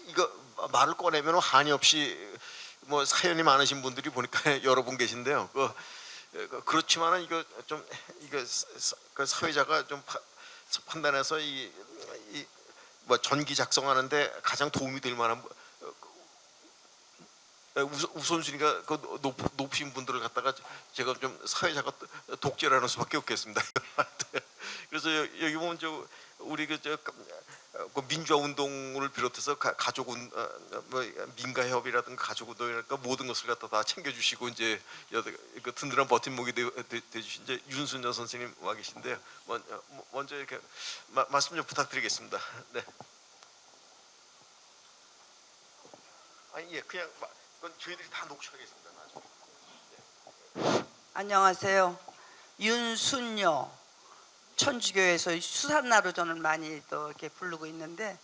Speaker 1: 이거 말을 꺼내면 한이 없이 뭐 사연이 많으신 분들이 보니까 여러 분 계신데요. 그렇지만은 이거 사회자가 좀 판단해서 뭐 전기 작성하는데 가장 도움이 될 만한 우선순위가 높으신 분들을 갖다가 제가 좀 사회자가 독재를 하는 수밖에 없겠습니다. 그래서 여기 보면 우리 민주화 운동을 비롯해서 뭐 민가협이라든가 가족운동이라든가 모든 것을 갖다 다 챙겨주시고 이제 든든한 버팀목이 되주신 이제 윤순여 선생님 와 계신데요. 먼저 이렇게 말씀 좀 부탁드리겠습니다. 네. 그냥 그건 저희들이 다 녹취하겠습니다. 나중에.
Speaker 9: 안녕하세요. 윤순여, 천주교에서 수산나로 저는 많이 또 이렇게 부르고 있는데,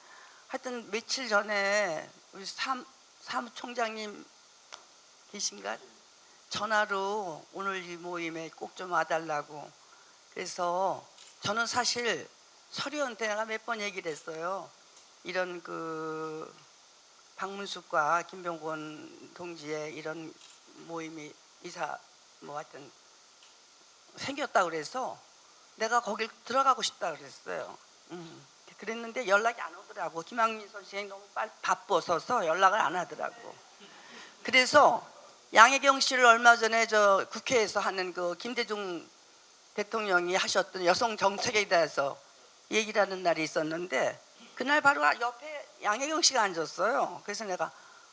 Speaker 9: 하여튼 며칠 전에 우리 사무총장님 계신가? 전화로 오늘 이 모임에 꼭 좀 와달라고. 그래서 저는 사실 서리한테 내가 몇 번 얘기를 했어요. 이런 박문숙과 김병권 동지의 이런 모임이 뭐 하여튼 생겼다고 그래서 내가 거길 들어가고 싶다 그랬어요. 그랬는데 연락이 안 오더라고. 김학민 선생이 너무 바빠서서 연락을 안 하더라고. 그래서 양혜경 씨를 얼마 전에 저 국회에서 하는 그 김대중 대통령이 하셨던 여성 정책에 대해서 얘기를 하는 날이 있었는데 그날 바로 옆에 양혜경 씨가 앉았어요. 그래서 내가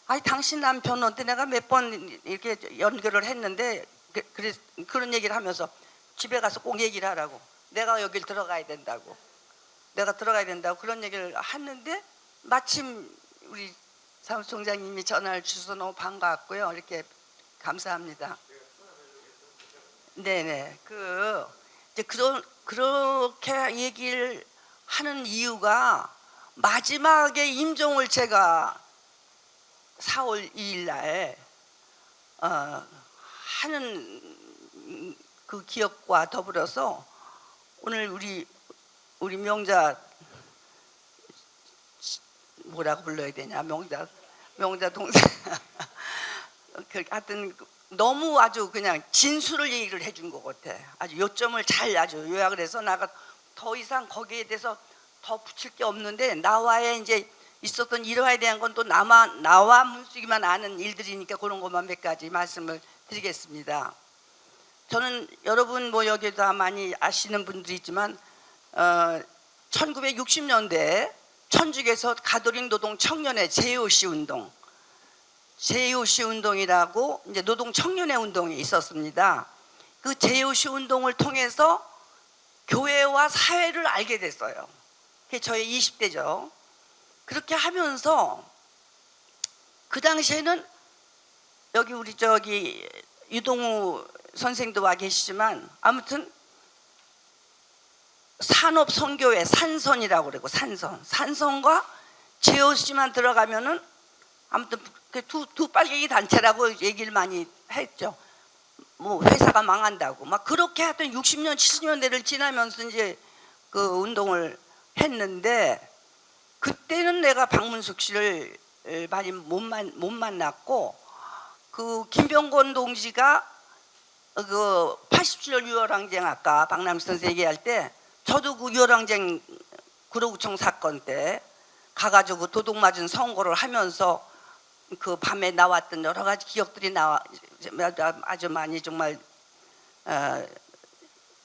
Speaker 9: 아니 당신 남편한테 내가 몇 번 이렇게 연결을 했는데 그런 얘기를 하면서 집에 가서 꼭 얘기를 하라고, 내가 여길 들어가야 된다고, 그런 얘기를 했는데 마침 우리 사무총장님이 전화를 주셔서 너무 반가웠고요. 이렇게 감사합니다. 네네. 이제 그렇게 얘기를 하는 이유가 마지막에 임종을 제가 4월 2일 날 하는 그 기억과 더불어서 오늘 우리 명자 뭐라고 불러야 되냐, 명자 동생 하여튼 너무 아주 그냥 진술을 얘기를 해준 것 같아. 아주 요점을 잘 아주 요약을 해서 내가 더 이상 거기에 대해서 더 붙일 게 없는데, 나와의 이제 있었던 일화에 대한 건 또 나와 문숙이만 아는 일들이니까 그런 것만 몇 가지 말씀을 드리겠습니다. 저는 여러분 뭐 여기 다 많이 아시는 분들이 있지만 1960년대 천주교에서 가톨릭 노동 청년의 JOC 운동이라고 이제 노동 청년의 운동이 있었습니다. 그 JOC 운동을 통해서 교회와 사회를 알게 됐어요. 그게 저의 20대죠. 그렇게 하면서 그 당시에는 여기 우리 저기 유동우 선생도 와 계시지만 아무튼 산업선교회 산선이라고 그러고 산선과 JOC만 들어가면은 아무튼 두 빨갱이 단체라고 얘기를 많이 했죠. 뭐 회사가 망한다고 막 그렇게 하여튼 60년 70년대를 지나면서 이제 그 운동을 했는데, 그때는 내가 박문숙 씨를 많이 못 만났고, 그 김병곤 동지가 그 87년 6월항쟁 아까 박남희 선생 얘기할 때 저도 그 6월항쟁 구로구청 사건 때 가가지고 도둑 맞은 선고를 하면서 그 밤에 나왔던 여러 가지 기억들이 아주 많이 정말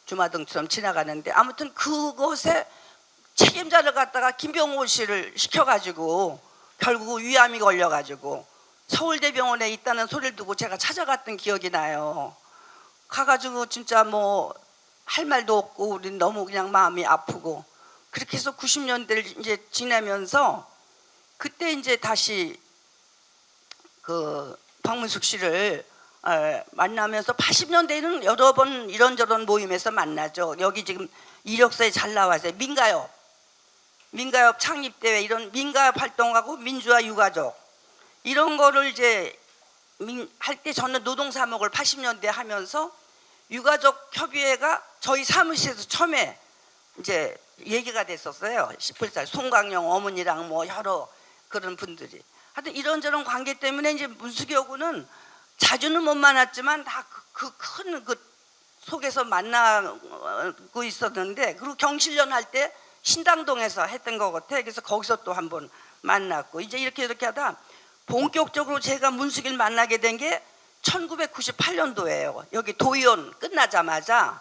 Speaker 9: 주마등처럼 지나가는데, 아무튼 그것에 책임자를 갖다가 김병호 씨를 시켜가지고 결국 위암이 걸려가지고 서울대병원에 있다는 소리를 듣고 제가 찾아갔던 기억이 나요. 가가지고 진짜 뭐 할 말도 없고 우린 너무 그냥 마음이 아프고 그렇게 해서 90년대를 이제 지내면서 그때 이제 다시 그 박문숙 씨를 만나면서 80년대에는 여러 번 이런저런 모임에서 만나죠. 여기 지금 이력서에 잘 나와서 민가협 창립대회 이런 민가협 활동하고 민주화 유가족 이런 거를 이제 할 때 저는 노동사목을 80년대 하면서 유가족 협의회가 저희 사무실에서 처음에 이제 얘기가 됐었어요. 18살 송강영 어머니랑 뭐 여러 그런 분들이 하여튼 이런저런 관계 때문에 이제 문숙이하고는 자주는 못 만났지만 다 그 큰 그 속에서 만나고 있었는데, 그리고 경실련 할 때 신당동에서 했던 것 같아. 그래서 거기서 또 한번 만났고 이제 이렇게 하다 본격적으로 제가 문숙이를 만나게 된 게 1998년도예요. 여기 도의원 끝나자마자.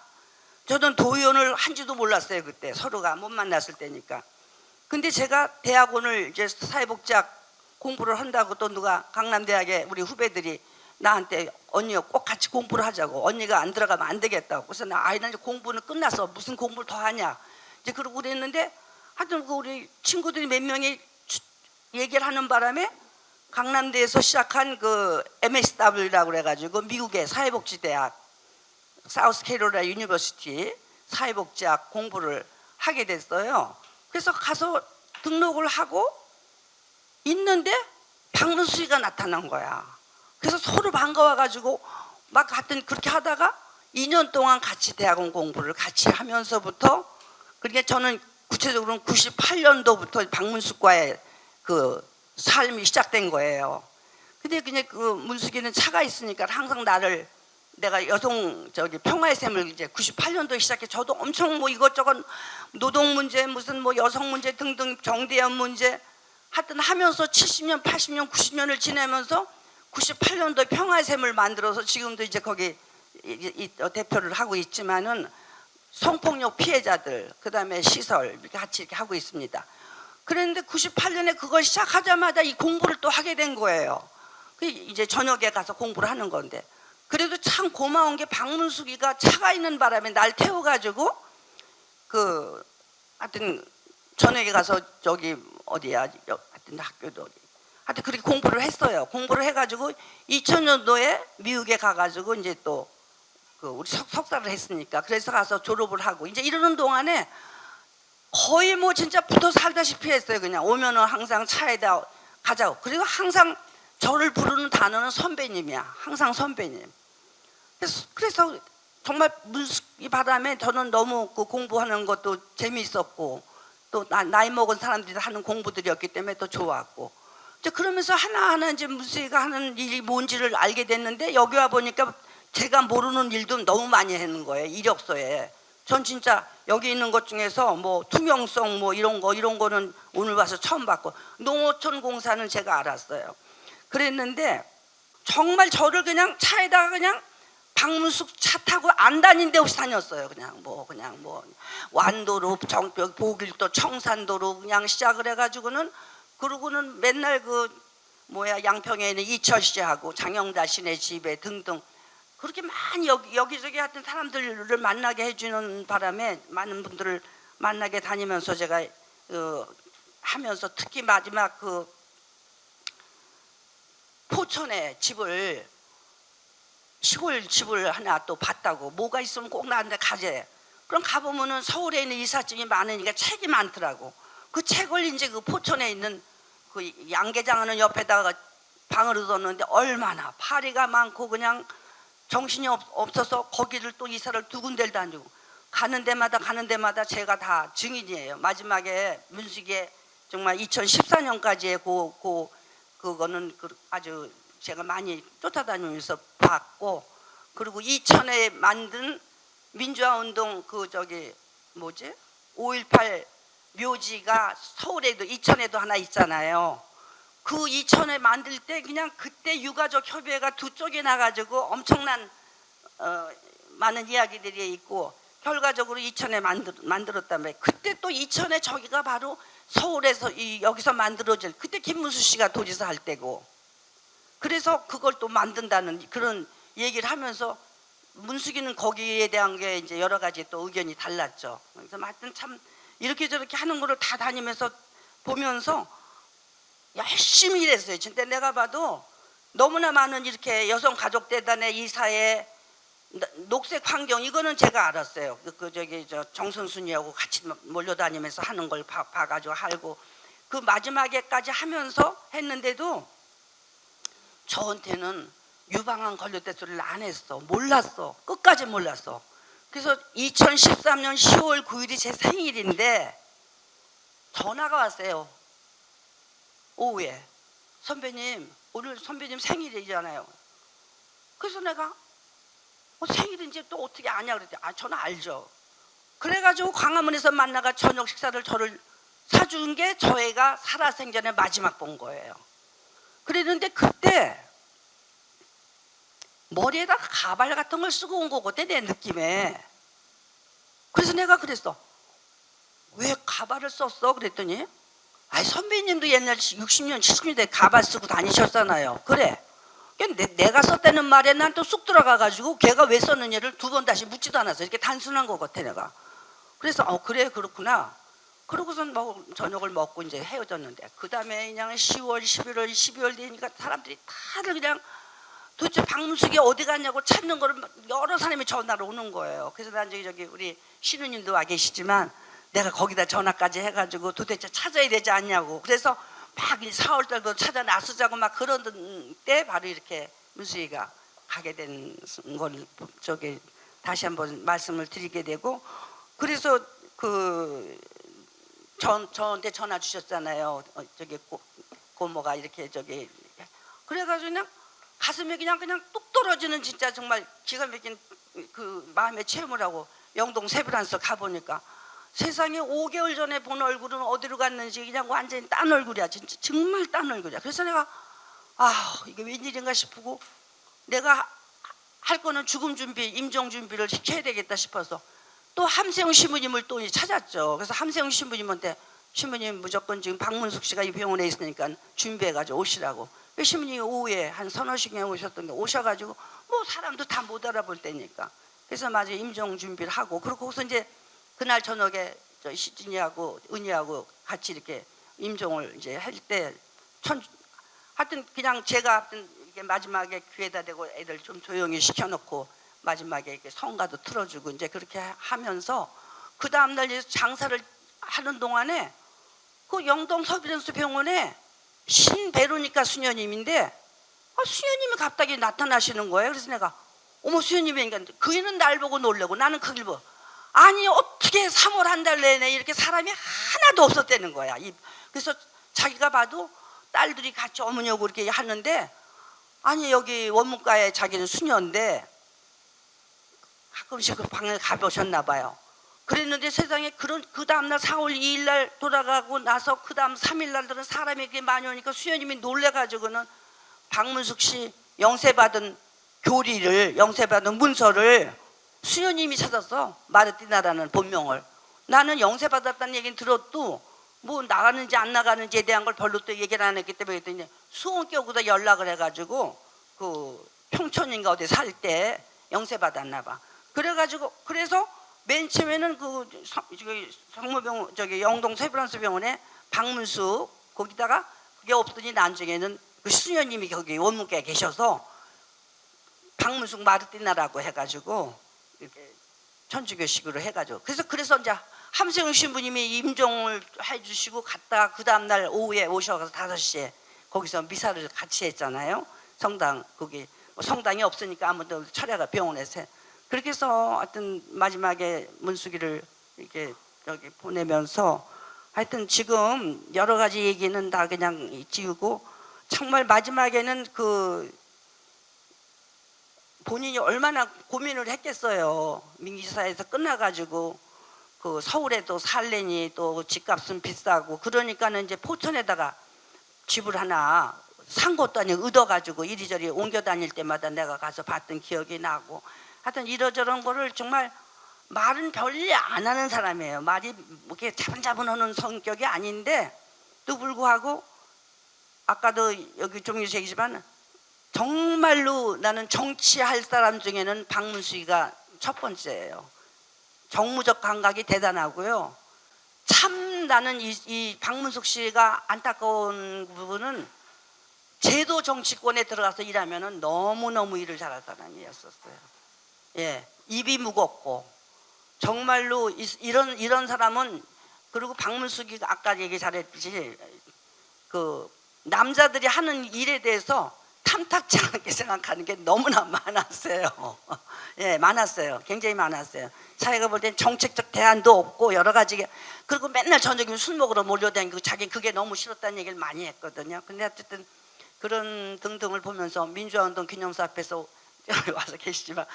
Speaker 9: 저는 도의원을 한지도 몰랐어요. 그때 서로가 못 만났을 때니까. 근데 제가 대학원을 이제 사회복지학 공부를 한다고 또 누가 강남대학에 우리 후배들이 나한테 언니가 꼭 같이 공부를 하자고, 언니가 안 들어가면 안 되겠다고. 그래서 난 이제 공부는 끝났어, 무슨 공부를 더 하냐 이제 그러고 그랬는데, 하여튼 그 우리 친구들이 몇 명이 얘기를 하는 바람에 강남대에서 시작한 그 MSW라고 그래가지고 미국의 사회복지대학 사우스캐롤라이나 유니버시티 사회복지학 공부를 하게 됐어요. 그래서 가서 등록을 하고 있는데 박문숙이가 나타난 거야. 그래서 서로 반가워가지고 막 하여튼 그렇게 하다가 2년 동안 같이 대학원 공부를 같이 하면서부터, 그러니까 저는 구체적으로는 98년도부터 박문숙과의 그 삶이 시작된 거예요. 근데 그냥 그 문숙이는 차가 있으니까 항상 내가 여성 평화의 샘을 이제 98년도에 시작해. 저도 엄청 뭐 이것저것 노동 문제 무슨 뭐 여성 문제 등등 정대현 문제 하여튼 하면서 70년 80년 90년을 지내면서 98년도에 평화샘을 만들어서 지금도 이제 거기 대표를 하고 있지만은 성폭력 피해자들 그다음에 시설 이렇게 같이 이렇게 하고 있습니다. 그런데 98년에 그걸 시작하자마자 이 공부를 또 하게 된 거예요. 이제 저녁에 가서 공부를 하는 건데 그래도 참 고마운 게 박문숙이가 차가 있는 바람에 날 태워가지고 그 하여튼 저녁에 가서 저기 어디야 하여튼 학교도 어디 하여튼 그렇게 공부를 했어요. 공부를 해가지고 2000년도에 미국에 가가지고 이제 또 그 우리 석사를 했으니까 그래서 가서 졸업을 하고 이제 이러는 동안에 거의 뭐 진짜 붙어 살다시피 했어요. 그냥 오면은 항상 차에다 가자고. 그리고 항상 저를 부르는 단어는 선배님이야. 항상 선배님. 그래서 정말 이 바람에 저는 너무 그 공부하는 것도 재미있었고 또 나이 먹은 사람들이 하는 공부들이었기 때문에 더 좋았고 이제 그러면서 하나하나 이제 문수희가 하는 일이 뭔지를 알게 됐는데 여기 와 보니까 제가 모르는 일도 너무 많이 하는 거예요. 이력서에. 전 진짜 여기 있는 것 중에서 뭐 투명성 뭐 이런 거는 오늘 와서 처음 봤고 농어촌 공사는 제가 알았어요. 그랬는데 정말 저를 그냥 차에다가 그냥 박문숙 차 타고 안 다닌 데 없이 다녔어요. 그냥 뭐 완도로 보길도 청산도로 그냥 시작을 해가지고는 그러고는 맨날 그 양평에 있는 이철 씨하고 장영달 씨네 집에 등등 그렇게 많이 여기저기 하여튼 사람들을 만나게 해주는 바람에 많은 분들을 만나게 다니면서 제가 하면서 특히 마지막 그 포천에 집을 시골 집을 하나 또 봤다고 뭐가 있으면 꼭 나한테 가재. 그럼 가보면은 서울에 있는 이삿짐이 많으니까 책이 많더라고. 그 책을 이제 그 포천에 있는 그 양계장 하는 옆에다가 방을 얻었는데 얼마나 파리가 많고 그냥 정신이 없어서 거기를 또 이사를 두 군데를 다니고 가는 데마다 제가 다 증인이에요. 마지막에 문숙의 정말 2014년까지의 그거는 아주 제가 많이 쫓아다니면서 봤고 그리고 2000에 만든 민주화운동 5.18 묘지가 서울에도 이천에도 하나 있잖아요. 그 2000에 만들 때 그냥 그때 유가족 협의회가 두 쪽에 나가지고 엄청난 많은 이야기들이 있고 결과적으로 2000에 만들었다며 그때 또 2000에 저기가 바로 서울에서 여기서 만들어질 그때 김문수 씨가 도지사 할 때고 그래서 그걸 또 만든다는 그런 얘기를 하면서 문숙이는 거기에 대한 게 이제 여러 가지 또 의견이 달랐죠. 그래서 하여튼 참 이렇게 저렇게 하는 거를 다 다니면서 보면서 열심히 일했어요. 진짜 내가 봐도 너무나 많은 이렇게 여성가족대단의 이사회 녹색 환경 이거는 제가 알았어요. 정선순이하고 같이 몰려다니면서 하는 걸 봐가지고 알고 그 마지막에까지 하면서 했는데도 저한테는 유방암 걸렸대 소리를 안 했어. 몰랐어. 끝까지 몰랐어. 그래서 2013년 10월 9일이 제 생일인데 전화가 왔어요. 오후에 선배님 오늘 선배님 생일이잖아요. 그래서 내가 생일인지 또 어떻게 아냐 그랬더니 저는 알죠. 그래가지고 광화문에서 만나가 저녁 식사를 저를 사준 게 저희가 살아생전에 마지막 본 거예요. 그랬는데 그때 머리에다가 가발 같은 걸 쓰고 온 거거든 내 느낌에. 그래서 내가 그랬어. 왜 가발을 썼어? 그랬더니 선배님도 옛날 60년 70년대 가발 쓰고 다니셨잖아요. 그래. 내가 썼다는 말에 난 또 쑥 들어가가지고 걔가 왜 썼느냐를 두 번 다시 묻지도 않았어. 이렇게 단순한 거 같아 내가. 그래서 그래 그렇구나. 그러고선 저녁을 먹고 이제 헤어졌는데 그 다음에 그냥 10월 11월 12월 되니까 사람들이 다들 그냥 도대체 박문숙이 어디 갔냐고 찾는 거를 여러 사람이 전화를 오는 거예요. 그래서 난 저기 우리 신우님도 와 계시지만 내가 거기다 전화까지 해가지고 도대체 찾아야 되지 않냐고. 그래서 막 4월 달도 찾아 나서자고 막 그런 때 바로 이렇게 문수희가 가게 된 걸 다시 한번 말씀을 드리게 되고 그래서 저한테 전화 주셨잖아요. 고모가 이렇게 그래가지고 그냥 가슴에 그냥 뚝 떨어지는 진짜 정말 기가 막힌 그 마음의 체험을 하고 영동 세브란스 가보니까 세상에 5개월 전에 본 얼굴은 어디로 갔는지 그냥 완전히 딴 얼굴이야. 진짜 정말 딴 얼굴이야. 그래서 내가 아 이게 웬일인가 싶고 내가 할 거는 죽음 준비, 임종 준비를 시켜야 되겠다 싶어서 또 함세웅 신부님을 또 찾았죠. 그래서 함세웅 신부님한테 신부님 무조건 지금 박문숙 씨가 이 병원에 있으니까 준비해가지고 오시라고. 신부님이 오후에 한 서너 시경에 오셨던 게 오셔가지고 뭐 사람도 다 못 알아볼 때니까. 그래서 마저 임종 준비를 하고 그러고서 이제 그날 저녁에 저 시진이하고 은희하고 같이 이렇게 임종을 이제 할 때 하여튼 그냥 제가 하여튼 이게 마지막에 귀에다 대고 애들 좀 조용히 시켜놓고 마지막에 이렇게 성가도 틀어주고 이제 그렇게 하면서 그 다음날 이제 장사를 하는 동안에 그 영동 서비런스 병원에 신베로니카 수녀님인데 수녀님이 갑자기 나타나시는 거예요. 그래서 내가 어머 수녀님이니까 그이는 날 보고 놀래고 나는 그걸 보고 아니 어떻게 3월 한 달 내내 이렇게 사람이 하나도 없었다는 거야. 그래서 자기가 봐도 딸들이 같이 어머니하고 이렇게 하는데 아니 여기 원문과에 자기는 수녀인데 가끔씩 그 방에 가보셨나 봐요. 그랬는데 세상에 그 다음날 4월 2일 날 돌아가고 나서 그 다음 3일 날들은 사람이 이렇게 많이 오니까 수녀님이 놀래가지고는 박문숙 씨 영세받은 교리를 영세받은 문서를 수녀님이 찾았어. 마르티나라는 본명을. 나는 영세받았다는 얘기는 들었도 뭐 나가는지 안 나가는지에 대한 걸 별로 또 얘기를 안 했기 때문에 그랬더니 수원교구다 연락을 해가지고 그 평촌인가 어디 살 때 영세받았나 봐. 그래가지고 그래서 맨 처음에는 그 성모병 저기 영동 세브란스 병원에 박문숙 거기다가 그게 없더니 나중에는 그 수녀님이 거기 원문과에 계셔서 박문숙 마르티나라고 해가지고 이렇게 천주교식으로 해가지고 그래서 이제 함세웅 신부님이 임종을 해주시고 갔다가 그 다음날 오후에 오셔서 5시에 거기서 미사를 같이 했잖아요. 성당 거기 성당이 없으니까 아무도 철야가 병원에서 그렇게 해서 하여튼 마지막에 문숙이를 이렇게 여기 보내면서 하여튼 지금 여러 가지 얘기는 다 그냥 지우고 정말 마지막에는 그 본인이 얼마나 고민을 했겠어요. 민기사에서 끝나가지고 그 서울에도 살래니 또 집값은 비싸고 그러니까는 이제 포천에다가 집을 하나 산 것도 아니고 얻어가지고 이리저리 옮겨 다닐 때마다 내가 가서 봤던 기억이 나고 하여튼 이러저런 거를 정말 말은 별일 안 하는 사람이에요. 말이 이렇게 자분자분하는 성격이 아닌데 또 불구하고 아까도 여기 좀 얘기지만 정말로 나는 정치할 사람 중에는 박문숙이가 첫 번째예요. 정무적 감각이 대단하고요. 참 나는 이 박문숙 씨가 안타까운 부분은 제도 정치권에 들어가서 일하면은 너무너무 일을 잘할 사람이었었어요. 예, 입이 무겁고 정말로 이런 사람은 그리고 박문숙이 아까 얘기 잘했듯이 그 남자들이 하는 일에 대해서 탐탁지 않게 생각하는 게 너무나 많았어요. 예, 많았어요. 굉장히 많았어요. 자기가 볼 땐 정책적 대안도 없고 여러 가지 그리고 맨날 저녁에 술 먹으러 몰려다니고 자기 그게 너무 싫었다는 얘기를 많이 했거든요. 근데 어쨌든 그런 등등을 보면서 민주화운동 기념사 앞에서 와서 계시지만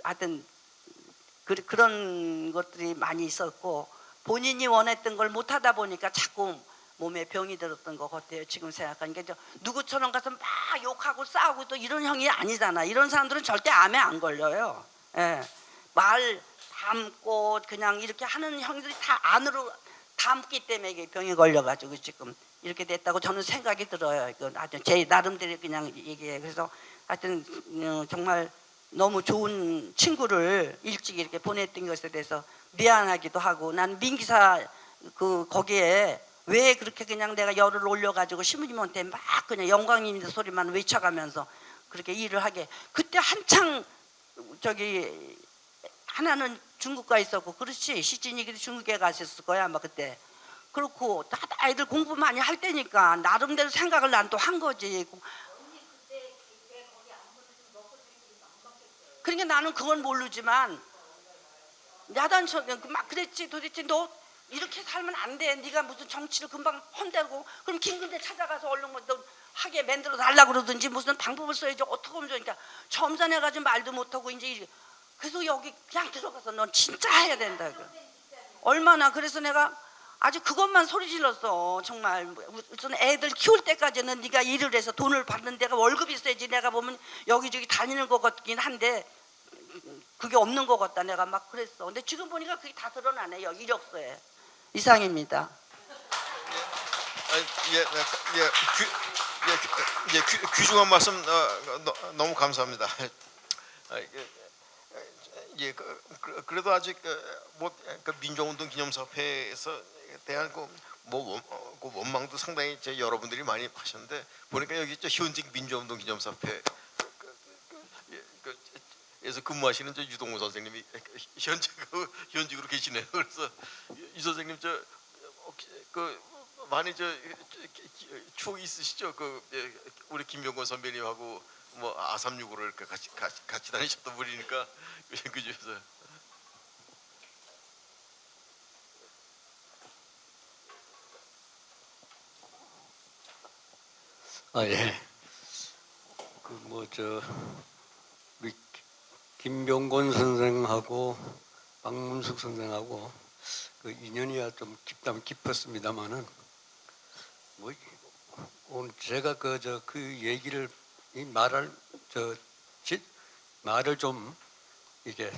Speaker 9: 하여튼 그런 것들이 많이 있었고 본인이 원했던 걸 못하다 보니까 자꾸 몸에 병이 들었던 것 같아요. 지금 생각하니까 누구처럼 가서 막 욕하고 싸우고 또 이런 형이 아니잖아. 이런 사람들은 절대 암에 안 걸려요. 예. 말 담고 그냥 이렇게 하는 형들이 다 안으로 담기 때문에 이게 병이 걸려가지고 지금 이렇게 됐다고 저는 생각이 들어요. 이건 하여튼 제 나름대로 그냥 얘기해. 그래서 하여튼 정말 너무 좋은 친구를 일찍 이렇게 보냈던 것에 대해서 미안하기도 하고 난 민기사 그 거기에 왜 그렇게 그냥 내가 열을 올려가지고 신부님한테 막 그냥 영광입니다 소리만 외쳐가면서 그렇게 일을 하게 그때 한창 저기 하나는 중국가 있었고 그렇지 시진이 중국에 갔었을 거야 아마 그때 그렇고 다 아이들 공부 많이 할 때니까 나름대로 생각을 난 또 한 거지. 그러니까 나는 그건 모르지만 야단쳐 막 그랬지 도대체 너 이렇게 살면 안 돼. 네가 무슨 정치를 금방 헌대고 그럼 김근대 찾아가서 얼른 뭐 너 하게 만들어 달라고 그러든지 무슨 방법을 써야지 어떻게 하면 좋으니까 점잖해가지고 말도 못하고 이제 그래서 여기 그냥 들어가서 넌 진짜 해야 된다. 얼마나 그래서 내가 아주 그것만 소리 질렀어. 정말 우선 애들 키울 때까지는 네가 일을 해서 돈을 받는 데가 월급이 있어야지. 내가 보면 여기저기 다니는 것 같긴 한데 그게 없는 것 같다. 내가 막 그랬어. 근데 지금 보니까 그게 다 드러나네. 여기 이력서에. 이상입니다.
Speaker 1: 귀중한 말씀 너무 감사합니다. 그래도 아직 그 민주운동 기념사업회에서 대한 그 원망도 상당히 여러분들이 많이 하셨는데 보니까 여기 현직 민주운동 기념사업회 에서 근무하시는 유동호 선생님이 현직으로 계시네요. 그래서 유 선생님 그 많이 추억이 있으시죠? 우리 김병건 선배님하고 뭐 아365를 이렇게 같이 다니셨던 분이니까 그중에서
Speaker 10: 예. 우리 김병곤 선생하고 박문숙 선생하고 그 인연이야 좀 깊었습니다만은 오늘 제가 그 얘기를 말을 좀 이게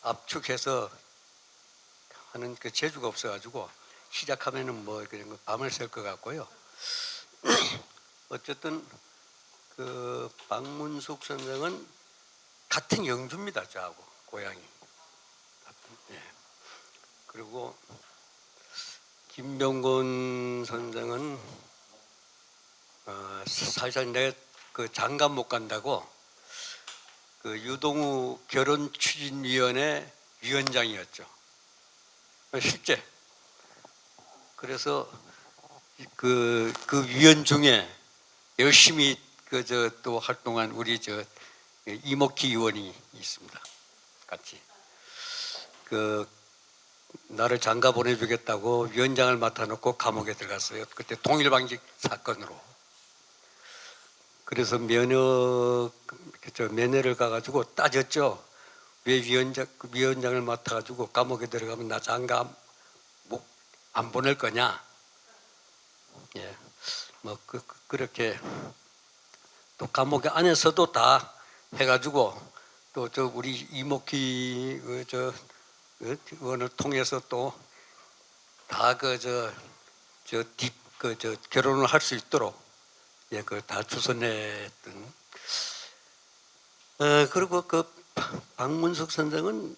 Speaker 10: 압축해서 하는 그 재주가 없어가지고 시작하면은 그냥 밤을 샐 것 같고요. 어쨌든 그 박문숙 선생은 같은 영주입니다. 저하고 고향이. 예. 그리고 김병곤 선생은 사실 내가 그 장가 못 간다고 그 유동우 결혼추진위원회 위원장이었죠. 실제. 그래서 그 위원 중에 열심히 또 활동한 우리 이목희 의원이 있습니다. 같이 나를 장가 보내주겠다고 위원장을 맡아놓고 감옥에 들어갔어요. 그때 통일방직 사건으로. 그래서 면회를 가가지고 따졌죠. 왜 위원장을 맡아가지고 감옥에 들어가면 나 장가 안 보낼 거냐. 예, 그렇게 또 감옥 안에서도 다 해가지고 또 우리 이목희 의원을 통해서 또 다 결혼을 할 수 있도록 그걸 다 주선했던. 그리고 그 박문숙 선생은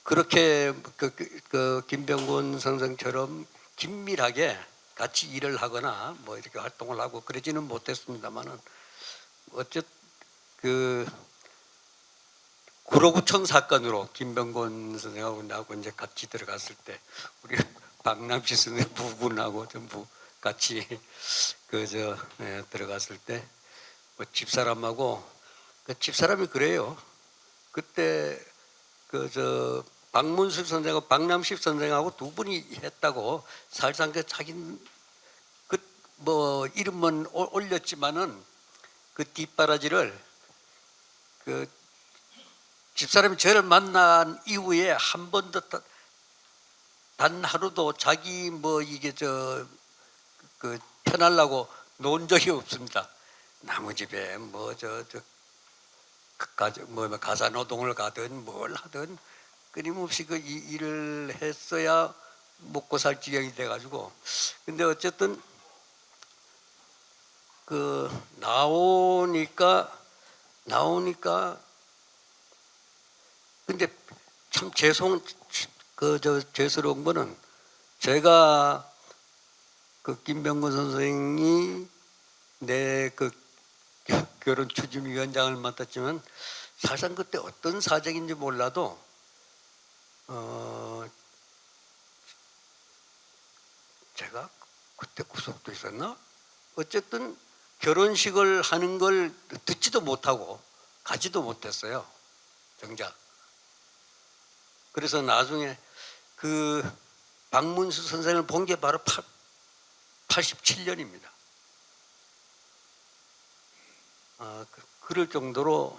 Speaker 10: 그렇게 그 김병곤 선생처럼 긴밀하게 같이 일을 하거나 이렇게 활동을 하고 그러지는 못했습니다만은 어쨌든 구로구청 사건으로 김병곤 선생하고 나하고 이제 같이 들어갔을 때 우리 박남시 선생 부군하고 전부 같이 들어갔을 때 집사람하고 집사람이 그래요. 그때 박문숙 선생하고 박남식 선생하고 두 분이 했다고 사실상 자기 이름은 올렸지만은 그 뒷바라지를 집사람이 저를 만난 이후에 한 번도 단 하루도 자기 이게 편하려고 논 적이 없습니다. 남의 집에 가사 노동을 가든 뭘 하든 끊임없이 일을 했어야 먹고 살 지경이 돼가지고. 근데 어쨌든 나오니까 근데 참 죄스러운 거는 제가 김병건 선생이 내 결혼 추진위원장을 맡았지만 사실상 그때 어떤 사정인지 몰라도 제가 그때 구속도 있었나? 어쨌든 결혼식을 하는 걸 듣지도 못하고 가지도 못했어요. 정작. 그래서 나중에 박문수 선생을 본 게 바로 87년입니다. 그럴 정도로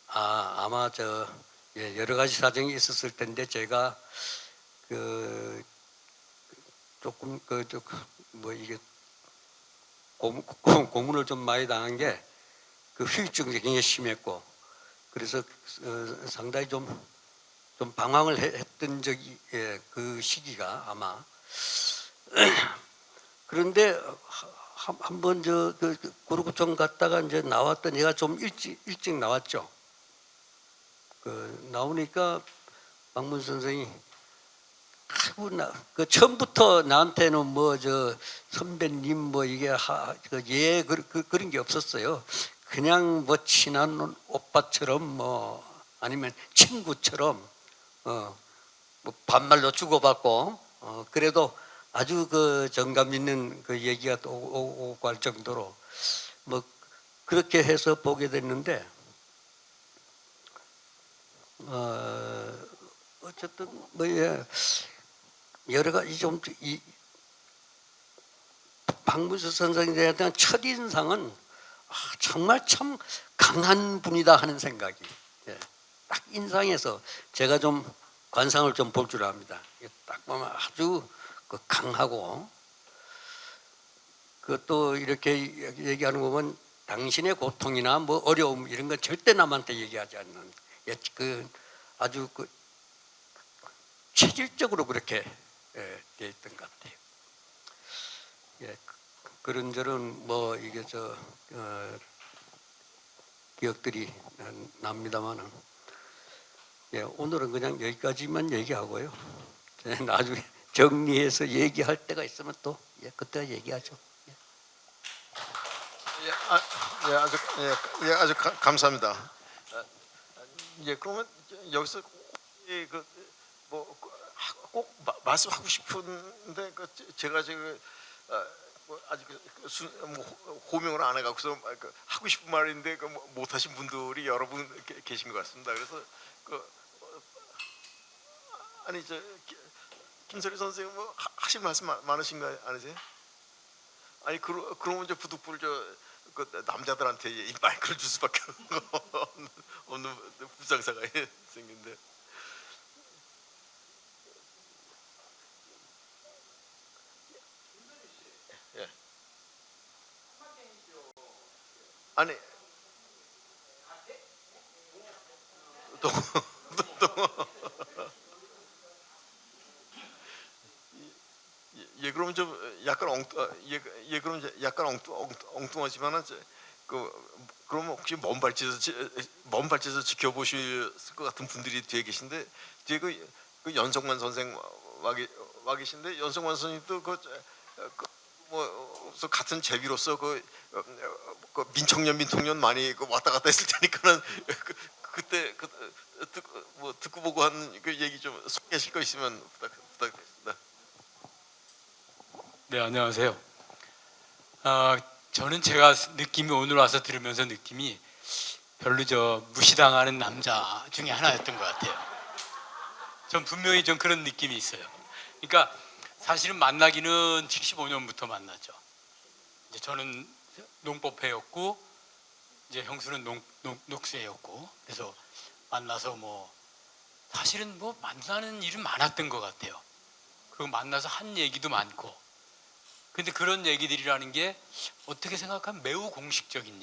Speaker 10: 아마 예, 여러 가지 사정이 있었을 텐데 제가 그 조금 뭐 이게 고문을 좀 많이 당한 게 그 후유증이 굉장히 심했고 그래서 상당히 좀 방황을 했던 적이 그 시기가 아마 그런데 한번 그 구로구청 갔다가 이제 나왔던 얘가 좀 일찍 나왔죠. 그 나오니까 박문 선생이 아이고 그 처음부터 나한테는 뭐 저 선배님 뭐 이게 그런 게 없었어요. 그냥 뭐 친한 오빠처럼 뭐 아니면 친구처럼 뭐 반말로 주고받고 그래도 아주 그 정감 있는 그 얘기가 또 오고 할 정도로 뭐 그렇게 해서 보게 됐는데 어쨌든 뭐 여러 가지 좀 이 박문수 선생님에 대한 첫 인상은 정말 참 강한 분이다 하는 생각이 딱 인상에서 제가 좀 관상을 좀 볼 줄 압니다. 딱 보면 아주 강하고 그것도 이렇게 얘기하는 거 보면 당신의 고통이나 뭐 어려움 이런 건 절대 남한테 얘기하지 않는 그 아주 그 체질적으로 그렇게 돼 있던 것 같아요. 그런저런 뭐 이게 기억들이 납니다만은 오늘은 그냥 여기까지만 얘기하고요. 나중에 정리해서 얘기할 때가 있으면 또 그때가 얘기하죠.
Speaker 1: 아주 감사합니다. 그러면 여기서 꼭 말씀하고 싶은데 제가 지금 아직 호명을 안 해갖고서 하고 싶은 말인데 못하신 분들이 여러분 계신 것 같습니다. 그래서 아니 김설희 선생님 뭐 하실 말씀 많으신 거 아니세요? 아니 그러면 이제 부득불 그 남자들한테 이 마이크를 줄 수밖에 없는 불상사가 생긴데. 아니 또 그럼 좀 약간 그럼 약간 엉뚱하지만은 그러면 혹시 먼 발치에서 지켜보실 것 같은 분들이 뒤에 계신데 뒤에 그 연성만 선생 와 계신데 연성만 선생님도 뭐 같은 제비로서 그 민청년 많이 왔다 갔다 했을 테니까는 그때 듣고 보고 한 그 얘기 좀 소개하실 거 있으면 부탁드립니다.
Speaker 11: 네, 안녕하세요. 저는 제가 느낌이 오늘 와서 들으면서 느낌이 별로 무시당하는 남자 중에 하나였던 것 같아요. 전 분명히 좀 그런 느낌이 있어요. 그러니까 사실은 만나기는 75년부터 만났죠. 이제 저는 농법회였고 이제 형수는 녹수회였고 그래서 만나서 뭐 사실은 뭐 만나는 일은 많았던 것 같아요. 그리고 만나서 한 얘기도 많고 근데 그런 얘기들이라는 게 어떻게 생각하면 매우 공식적인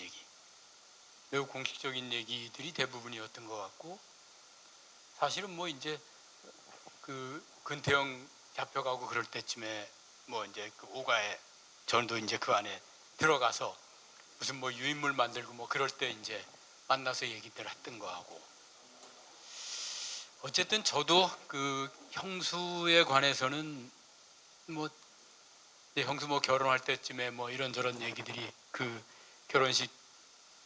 Speaker 11: 얘기들이 대부분이었던 것 같고 사실은 뭐 이제 그 근태영 잡혀가고 그럴 때쯤에 뭐 이제 그 오가에 저도 이제 그 안에 들어가서 무슨 뭐 유인물 만들고 뭐 그럴 때 이제 만나서 얘기들 했던 거 하고 어쨌든 저도 그 형수에 관해서는 뭐 형수 뭐 결혼할 때쯤에 뭐 이런저런 얘기들이 그 결혼식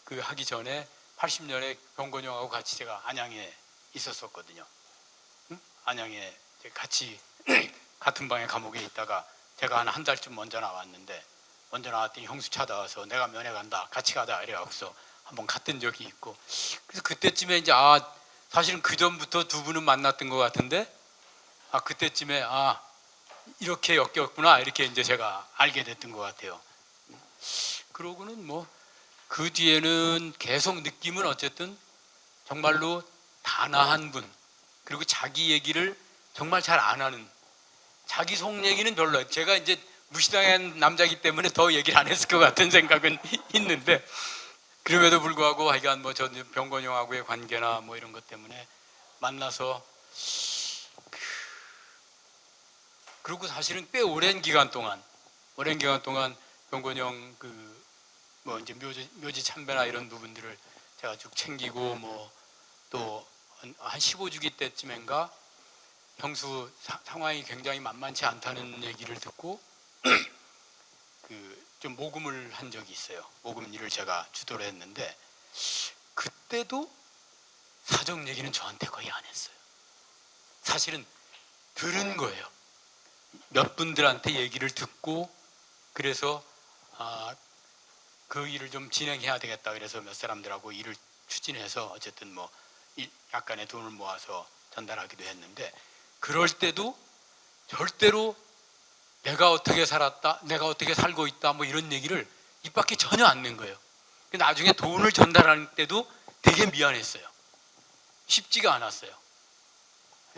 Speaker 11: 그 하기 전에 80년에 병건이 형하고 같이 제가 안양에 있었었거든요. 안양에 같이 같은 방에 감옥에 있다가 제가 한 달쯤 먼저 나왔는데 먼저 나왔더니 형수 찾아와서 내가 면회 간다 같이 가자 이래갖고서 한번 갔던 적이 있고 그래서 그때쯤에 이제 사실은 그 전부터 두 분은 만났던 것 같은데 그때쯤에 이렇게 엮였구나 이렇게 이제 제가 알게 됐던 것 같아요. 그러고는 뭐 그 뒤에는 계속 느낌은 어쨌든 정말로 단아한 분, 그리고 자기 얘기를 정말 잘 안 하는, 자기 속 얘기는 별로예요. 제가 이제 무시당한 남자이기 때문에 더 얘기를 안 했을 것 같은 생각은 있는데, 그럼에도 불구하고 하여간 뭐 저 병건영하고의 관계나 뭐 이런 것 때문에 만나서, 그리고 사실은 꽤 오랜 기간 동안 병건영 그 뭐 이제 묘지 참배나 이런 부분들을 제가 쭉 챙기고, 뭐 또 한 15주기 때쯤인가 형수 상황이 굉장히 만만치 않다는 얘기를 듣고 그 좀 모금을 한 적이 있어요. 모금 일을 제가 주도를 했는데, 그때도 사정 얘기는 저한테 거의 안 했어요. 사실은 들은 거예요. 몇 분들한테 얘기를 듣고, 그래서 그 일을 좀 진행해야 되겠다 그래서 몇 사람들하고 일을 추진해서 어쨌든 뭐 약간의 돈을 모아서 전달하기도 했는데, 그럴 때도 절대로 내가 어떻게 살았다, 내가 어떻게 살고 있다 뭐 이런 얘기를 입 밖에 전혀 안 낸 거예요. 나중에 돈을 전달할 때도 되게 미안했어요. 쉽지가 않았어요.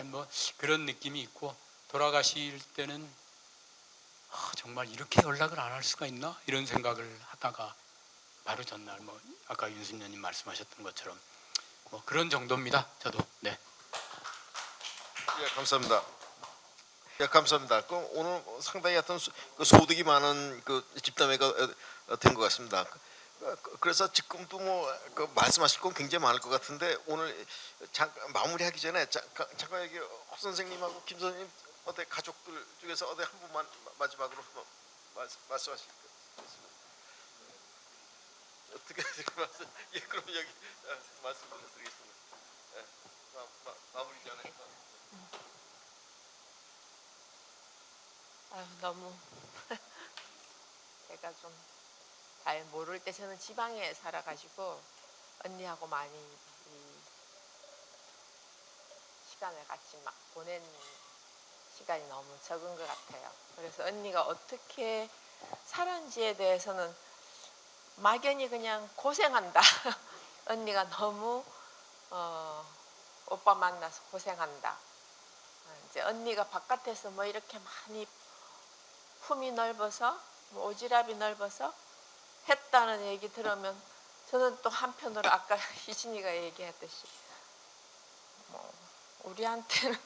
Speaker 11: 뭐 그런 느낌이 있고, 돌아가실 때는 정말 이렇게 연락을 안 할 수가 있나 이런 생각을 하다가 바로 전날 뭐 아까 윤순녀님 말씀하셨던 것처럼 뭐 그런 정도입니다. 저도. 네.
Speaker 1: 예, 감사합니다. 예, 감사합니다. 그 오늘 상당히 하여튼 소득이 많은 그 집단회가 된 것 같습니다. 그래서 지금도 그 말씀하실 건 굉장히 많을 것 같은데, 오늘 잠깐 마무리하기 전에 잠깐 여기 호 선생님하고 김 선생님 어때 가족들 중에서 어디 한 분만 마지막으로 말씀하실까요? 어떻게 말씀? 예, 그럼 여기 말씀드리겠습니다. 예, 마무리 전에.
Speaker 4: 아유, 너무 제가 좀 잘 모를 때, 저는 지방에 살아가지고 언니하고 많이 이 시간을 같이 막 보낸 시간이 너무 적은 것 같아요. 그래서 언니가 어떻게 살았는지에 대해서는 막연히 그냥 고생한다. 언니가 너무 오빠 만나서 고생한다. 이제 언니가 바깥에서 뭐 이렇게 많이 품이 넓어서 뭐 오지랖이 넓어서 했다는 얘기 들으면, 저는 또 한편으로 아까 희진이가 얘기했듯이 뭐 우리한테는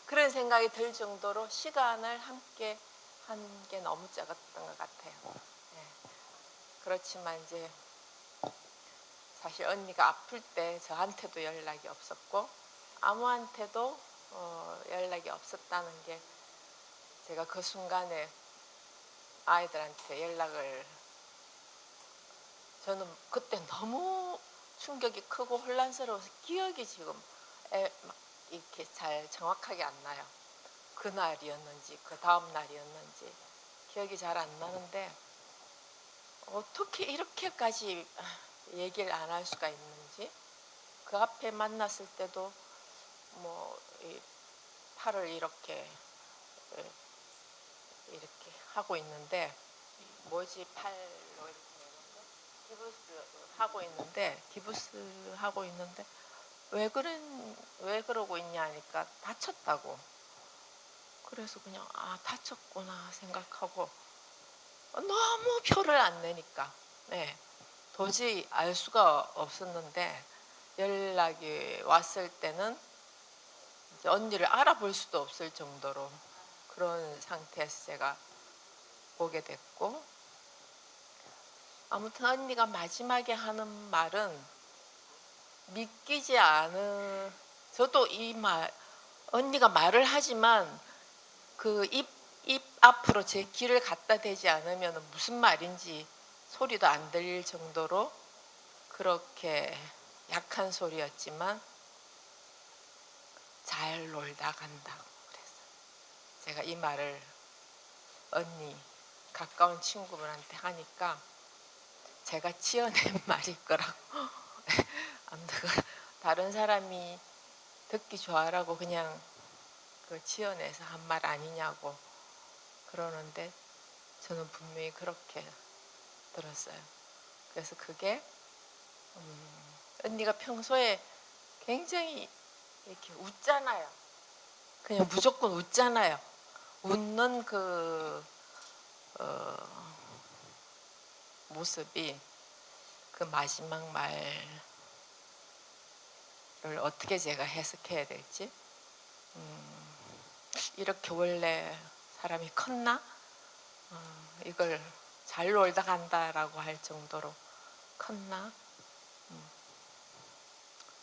Speaker 4: 그런 생각이 들 정도로 시간을 함께 한 게 너무 작았던 것 같아요. 네. 그렇지만 이제 사실 언니가 아플 때 저한테도 연락이 없었고 아무한테도 연락이 없었다는 게, 제가 그 순간에 아이들한테 연락을, 저는 그때 너무 충격이 크고 혼란스러워서 기억이 지금 막 이렇게 잘 정확하게 안 나요. 그날이었는지 그 다음 날이었는지 기억이 잘 안 나는데, 어떻게 이렇게까지 얘기를 안 할 수가 있는지. 그 앞에 만났을 때도 뭐 이 팔을 이렇게 하고 있는데, 뭐지, 팔로 이렇게 기부스 하고 있는데 왜 그러고 있냐 하니까 다쳤다고. 그래서 그냥 다쳤구나 생각하고, 너무 표를 안 내니까 네, 도저히 알 수가 없었는데, 연락이 왔을 때는 이제 언니를 알아볼 수도 없을 정도로 그런 상태에서 제가 보게 됐고, 아무튼 언니가 마지막에 하는 말은 믿기지 않은, 저도 이 말, 언니가 말을 하지만 그 입 앞으로 제 귀를 갖다 대지 않으면 무슨 말인지 소리도 안 들릴 정도로 그렇게 약한 소리였지만, 잘 놀다 간다고 그랬어요. 제가 이 말을 언니, 가까운 친구분한테 하니까 제가 지어낸 말일 거라고. 아무튼 다른 사람이 듣기 좋아라고 그냥 그 지어내서 한 말 아니냐고 그러는데, 저는 분명히 그렇게 들었어요. 그래서 그게 언니가 평소에
Speaker 12: 굉장히 이렇게 웃잖아요. 그냥 무조건 웃잖아요. 웃는 그 모습이 그 마지막 말을 어떻게 제가 해석해야 될지 이렇게 원래 사람이 컸나? 이걸 잘 놀다 간다라고 할 정도로 컸나?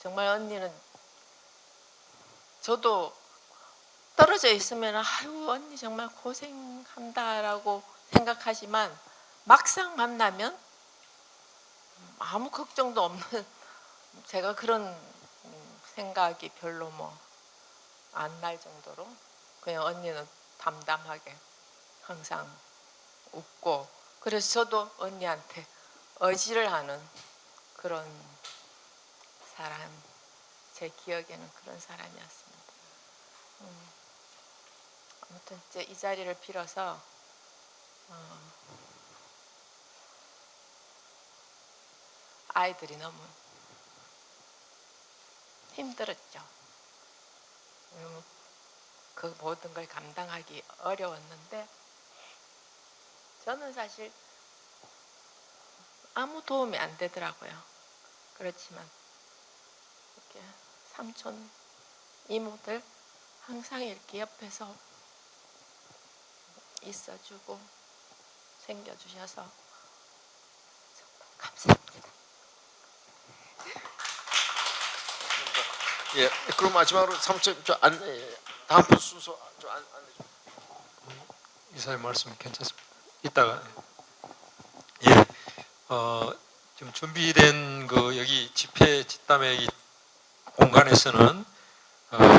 Speaker 12: 정말 언니는 저도 떨어져 있으면 아유 언니 정말 고생한다라고 생각하지만 막상 만나면 아무 걱정도 없는 제가 그런 생각이 별로 뭐 안 날 정도로 그냥 언니는 담담하게 항상 웃고 그래서 저도 언니한테 의지를 하는 그런 사람 제 기억에는 그런 사람이었습니다. 아무튼 이제 이 자리를 빌어서 아이들이 너무 힘들었죠. 그 모든 걸 감당하기 어려웠는데 저는 사실 아무 도움이 안 되더라고요. 그렇지만 이렇게 삼촌 이모들 항상 이렇게 옆에서 있어주고 챙겨주셔서 정말 감사합니다.
Speaker 1: 예, 그럼 마지막으로 사무처 다음 분 순서 좀 안내 좀.
Speaker 13: 이사님 말씀 괜찮습니다. 이따가 예, 좀 준비된 그 여기 집회 집담회 이 공간에서는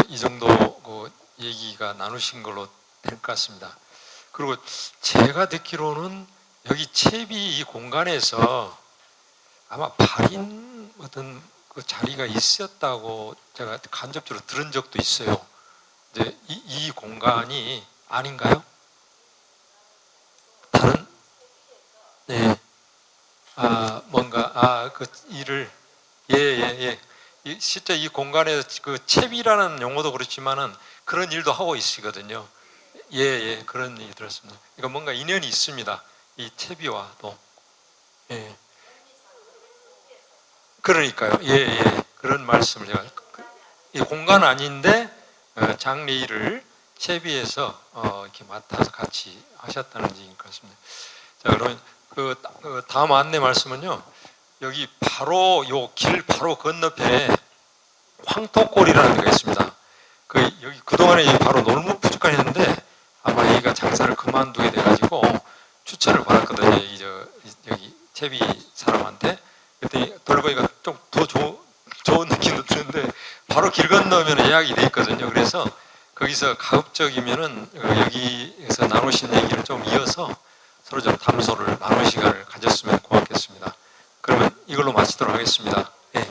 Speaker 13: 이 정도 그 얘기가 나누신 걸로 될 것 같습니다. 그리고 제가 듣기로는 여기 채비 이 공간에서 아마 발인 어떤 그 자리가 있었다고 제가 간접적으로 들은 적도 있어요. 이제 이 공간이 아닌가요? 다른 네. 뭔가 그 일을 예. 실제 이 공간에서 그 채비라는 용어도 그렇지만은 그런 일도 하고 있으거든요. 예, 그런 얘기 들었습니다. 그러니까 뭔가 인연이 있습니다. 이 채비와도. 예. 그러니까요. 예. 그런 말씀을 제가 이 공간 아닌데 장례일을 채비에서 이렇게 맡아서 같이 하셨다는 얘기인 것 같습니다. 자, 그러면 그 다음 안내 말씀은요. 여기 바로 요 길 바로 건너편에 황토골이라는 데가 있습니다. 여기 그동안에 바로 놀무부족간이었는데 아마 여기가 장사를 그만두게 돼가지고 추천을 받았거든요. 여기 채비 사람한테. 그랬더니 돌보니까 좀 더 좋은 느낌도 드는데 바로 길 건너면 예약이 돼 있거든요. 그래서 거기서 가급적이면은 여기에서 나누신 얘기를 좀 이어서 서로 좀 담소를 나눌 시간을 가졌으면 고맙겠습니다. 그러면 이걸로 마치도록 하겠습니다. 예.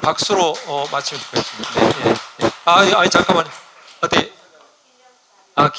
Speaker 13: 박수로 마치면 좋겠습니다. 예. 잠깐만요. 어때?